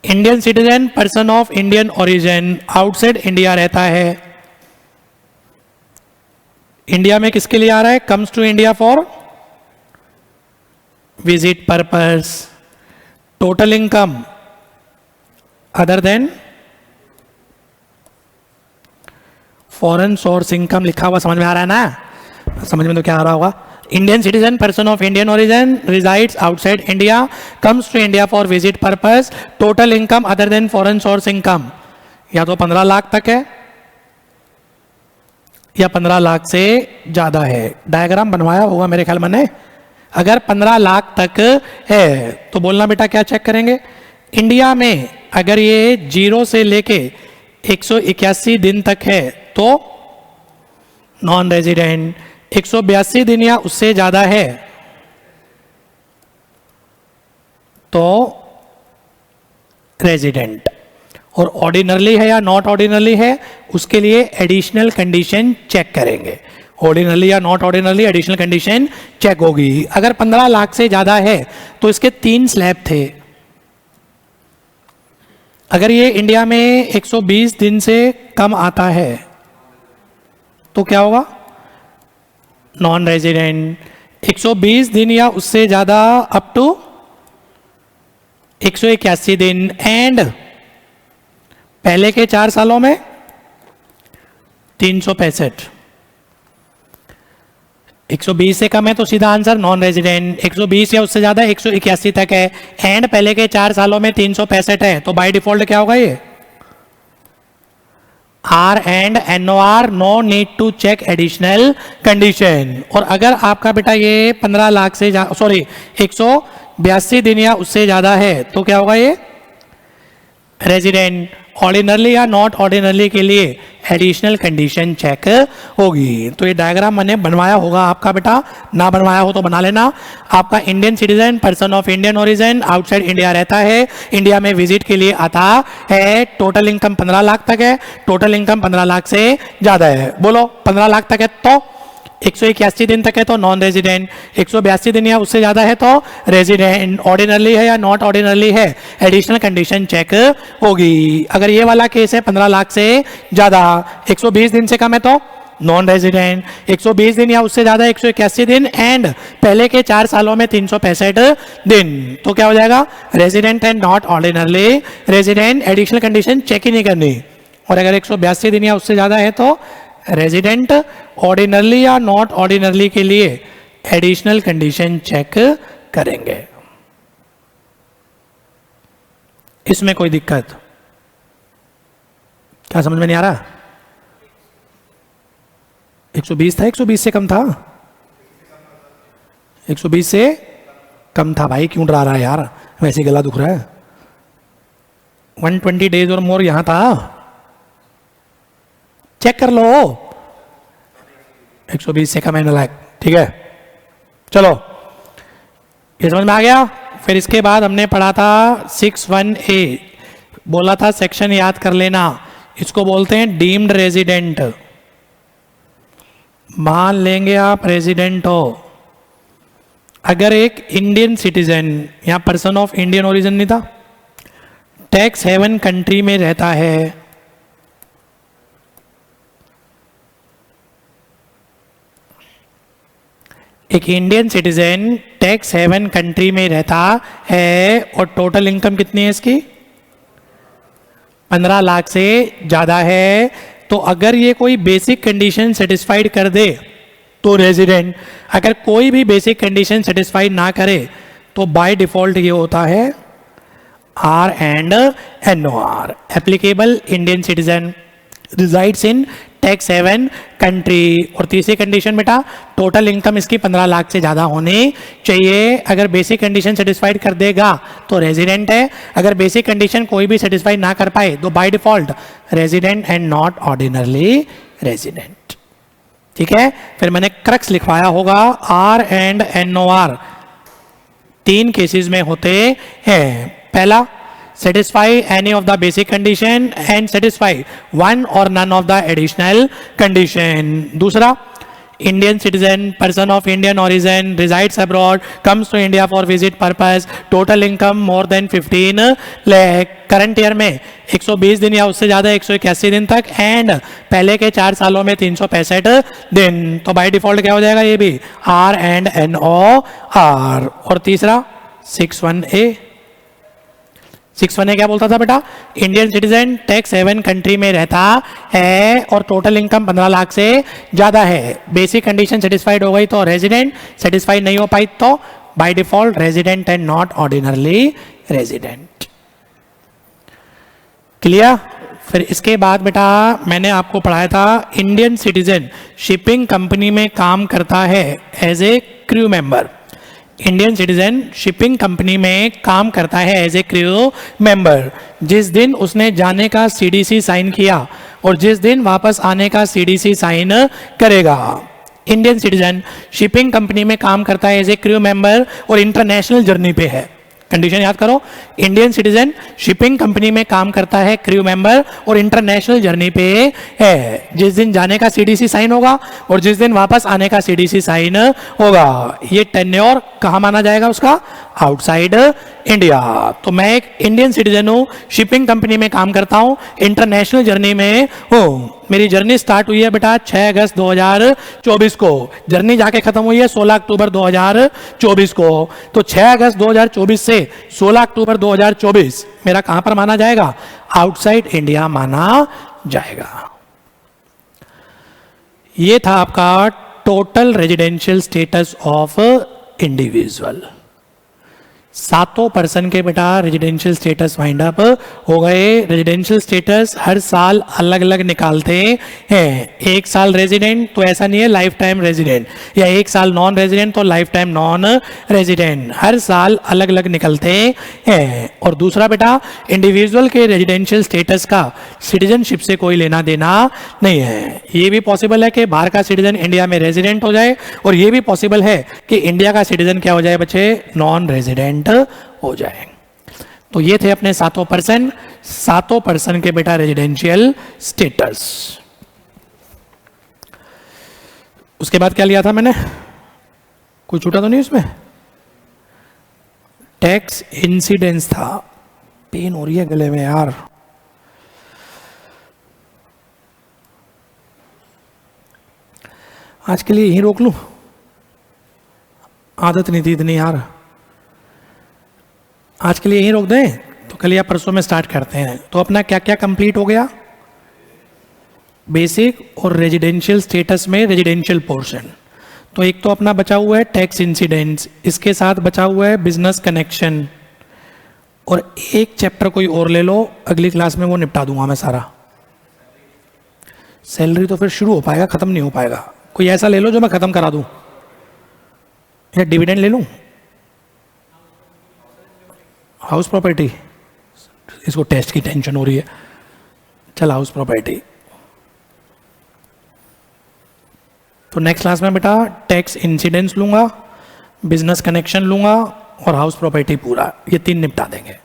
Indian citizen person of Indian origin outside India रहता है, इंडिया में किसके लिए आ रहा है, comes to India for visit purpose, total income other than foreign source income लिखा हुआ समझ में आ रहा है ना, समझ में तो क्या आ रहा होगा। Indian citizen person of Indian origin resides outside India, comes to India for visit purpose, total income other than foreign source income या तो 15 लाख तक है या 15 लाख से ज्यादा है। डायग्राम बनवाया होगा मेरे ख्याल में। अगर 15 लाख तक है तो बोलना बेटा क्या चेक करेंगे, इंडिया में अगर ये 0 से लेके 181 दिन तक है तो नॉन रेजिडेंट, 182 दिन या उससे ज्यादा है तो रेजिडेंट, और ऑर्डिनरली है या नॉट ऑर्डिनरली है उसके लिए एडिशनल कंडीशन चेक करेंगे। ऑर्डिनरली या not ordinarily additional condition check होगी। अगर 15 लाख से ज्यादा है तो इसके 3 स्लैब थे। अगर ये इंडिया में 120 दिन से कम आता है तो क्या होगा, नॉन रेजिडेंट। 120 दिन या उससे ज्यादा अप टू 181 दिन, एंड पहले के 4 सालों में 365। 120 से कम है तो सीधा आंसर नॉन रेजिडेंट, 120 या उससे ज्यादा 181 तक है, एंड पहले के 4 सालों में 365 है, तो बाय डिफॉल्ट क्या होगा, ये R and NOR, no need to check additional condition. और अगर आपका बेटा ये 15 लाख से 182 दिन या उससे ज्यादा है तो क्या होगा, ये रेजिडेंट। ऑर्डिनरली या नॉट ऑर्डिनरली के लिए एडिशनल कंडीशन चेक होगी। तो ये डायग्राम मैंने बनवाया होगा आपका बेटा, ना बनवाया हो तो बना लेना। आपका Indian citizen person of Indian origin outside India रहता है, इंडिया में विजिट के लिए आता है, टोटल इनकम 15 लाख तक है, टोटल इनकम 15 लाख से ज्यादा है। बोलो 15 लाख तक है तो 181 दिन तक है तो नॉन रेजिडेंट, 182 दिन या उससे ज्यादा है तो रेजिडेंट, ऑर्डिनरली है या नॉट ऑर्डिनरली है एडिशनल कंडीशन चेक होगी। अगर ये वाला केस है 15 लाख से ज्यादा, 120 दिन से कम है तो नॉन रेजिडेंट, 120 दिन या उससे ज्यादा 181 दिन, एंड पहले के 4 सालों में 365 दिन, तो क्या हो जाएगा, resident and not ordinarily resident, additional condition check ही नहीं करनी। और अगर 182 दिन या उससे ज्यादा है तो रेजिडेंट, ऑर्डिनरली या नॉट ऑर्डिनरली के लिए एडिशनल कंडीशन चेक करेंगे। इसमें कोई दिक्कत, क्या समझ में नहीं आ रहा। 120 था, 120 से कम था, 120 से कम था भाई, क्यों डरा रहा है यार, वैसे गला दुख रहा है। 120 डेज और मोर यहां था, चेक कर लो। 120 से कम है लायक, ठीक है। चलो ये समझ में आ गया। फिर इसके बाद हमने पढ़ा था 61A, बोला था सेक्शन याद कर लेना, इसको बोलते हैं डीम्ड रेजिडेंट। मान लेंगे आप रेजिडेंट हो, अगर एक इंडियन सिटीजन या पर्सन ऑफ इंडियन ओरिजिन नहीं था, टैक्स हेवन कंट्री में रहता है, एक Indian citizen tax haven country में रहता है और टोटल इनकम कितनी है इसकी, 15 लाख से ज्यादा है, तो अगर ये कोई बेसिक कंडीशन सेटिस्फाइड कर दे तो रेजिडेंट, अगर कोई भी बेसिक कंडीशन सेटिस्फाइड ना करे तो बाय डिफॉल्ट ये होता है R and N O R, applicable Indian citizen, resides in tax haven country. और तीसरी कंडीशन बेटा, टोटल इनकम इसकी 15 लाख से ज़्यादा होनी चाहिए। अगर बेसिक कंडीशन सेटिस्फाइड कर देगा तो रेजिडेंट है, अगर बेसिक कंडीशन कोई भी सेटिस्फाइड ना कर पाए तो by default resident and not ordinarily resident. ठीक है, फिर मैंने क्रक्स लिखवाया होगा, R and N O R 3 cases में होते हैं। पहला, satisfy any of the basic condition and satisfy one or none of the additional condition. दूसरा, Indian citizen, person of Indian origin, resides abroad, comes to India for visit purpose, total income more than 15 lakh, current year में 120 दिन या उससे ज़्यादा 181 दिन तक, and पहले के 4 सालों में 365 दिन। तो बाय डिफॉल्ट क्या हो जाएगा ये भी, R and N O R. और तीसरा 6(1)(a), 6(1)(a) क्या बोलता था बेटा, Indian citizen tax haven country में रहता है और टोटल इनकम 15 लाख से ज़्यादा है। बेसिक कंडीशन सेटिस्फाइड हो गई तो रेजिडेंट, सेटिस्फाइड नहीं हो पाई तो by default resident and not ordinarily resident. Clear. फिर इसके बाद बेटा मैंने आपको पढ़ाया था, इंडियन सिटीजन शिपिंग कंपनी में काम करता है as a crew member. Indian citizen shipping company में काम करता है एज ए क्रू मेंबर। जिस दिन उसने जाने का सीडीसी साइन किया और जिस दिन वापस आने का सीडीसी साइन करेगा। इंडियन सिटीजन शिपिंग कंपनी में काम करता है एज ए क्रू मेंबर और इंटरनेशनल जर्नी पे है। कंडीशन याद करो, इंडियन सिटीजन शिपिंग कंपनी में काम करता है, क्रू मेंबर और इंटरनेशनल जर्नी पे है। जिस दिन जाने का सीडीसी साइन होगा और जिस दिन वापस आने का सीडीसी साइन होगा। ये टेन्योर कहाँ माना जाएगा उसका, आउटसाइड इंडिया। तो मैं एक इंडियन सिटीजन हूँ, शिपिंग कंपनी में काम करता हूँ, इंटरनेशनल जर्नी में हूँ। मेरी जर्नी स्टार्ट हुई है बेटा 6 अगस्त 2024 को, जर्नी जाके खत्म हुई है 16 अक्टूबर 2024 को। तो 6 अगस्त 2024 से 16 अक्टूबर 2024 मेरा कहां पर माना जाएगा, आउटसाइड इंडिया माना जाएगा। ये था आपका total residential status of individual. 7 person के बेटा रेजिडेंशियल स्टेटस वाइंड अप हो गए। रेजिडेंशियल स्टेटस हर साल अलग अलग निकालते हैं। 1 साल रेजिडेंट तो ऐसा नहीं है लाइफ टाइम रेजिडेंट, या 1 साल नॉन रेजिडेंट तो लाइफ टाइम नॉन रेजिडेंट, हर साल अलग अलग निकलते हैं। और दूसरा बेटा, इंडिविजुअल के रेजिडेंशियल स्टेटस का सिटीजनशिप से कोई लेना देना नहीं है। ये भी पॉसिबल है कि बाहर का सिटीजन इंडिया में रेजिडेंट हो जाए, और ये भी पॉसिबल है कि इंडिया का सिटीजन क्या हो जाए बच्चे, नॉन रेजिडेंट हो जाए। तो ये थे अपने 7 पर्सन के बेटा रेजिडेंशियल स्टेटस। उसके बाद क्या लिया था मैंने, कोई छूटा तो नहीं उसमें, टैक्स इंसिडेंस था। पेन हो रही है गले में यार। आज के लिए यहीं रोक लूं, आदत नहीं थी इतनी यार, आज के लिए यहीं रोक दें, तो कल या परसों में स्टार्ट करते हैं। तो अपना क्या क्या कंप्लीट हो गया, बेसिक और रेजिडेंशियल स्टेटस में रेजिडेंशियल पोर्शन। तो एक तो अपना बचा हुआ है टैक्स इंसिडेंट्स, इसके साथ बचा हुआ है बिजनेस कनेक्शन, और एक चैप्टर कोई और ले लो, अगली क्लास में वो निपटा दूंगा मैं सारा। सैलरी तो फिर शुरू हो पाएगा, खत्म नहीं हो पाएगा। कोई ऐसा ले लो जो मैं खत्म करा दूं, या डिविडेंड ले लूं, हाउस प्रॉपर्टी, इसको टेस्ट की टेंशन हो रही है, चल हाउस प्रॉपर्टी। तो नेक्स्ट क्लास में बेटा टैक्स इंसिडेंस लूंगा, बिजनेस कनेक्शन लूंगा और हाउस प्रॉपर्टी पूरा, ये 3 निपटा देंगे।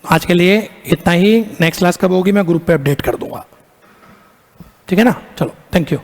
आज के लिए इतना ही। नेक्स्ट क्लास कब होगी मैं ग्रुप पे अपडेट कर दूंगा, ठीक है ना। चलो, थैंक यू।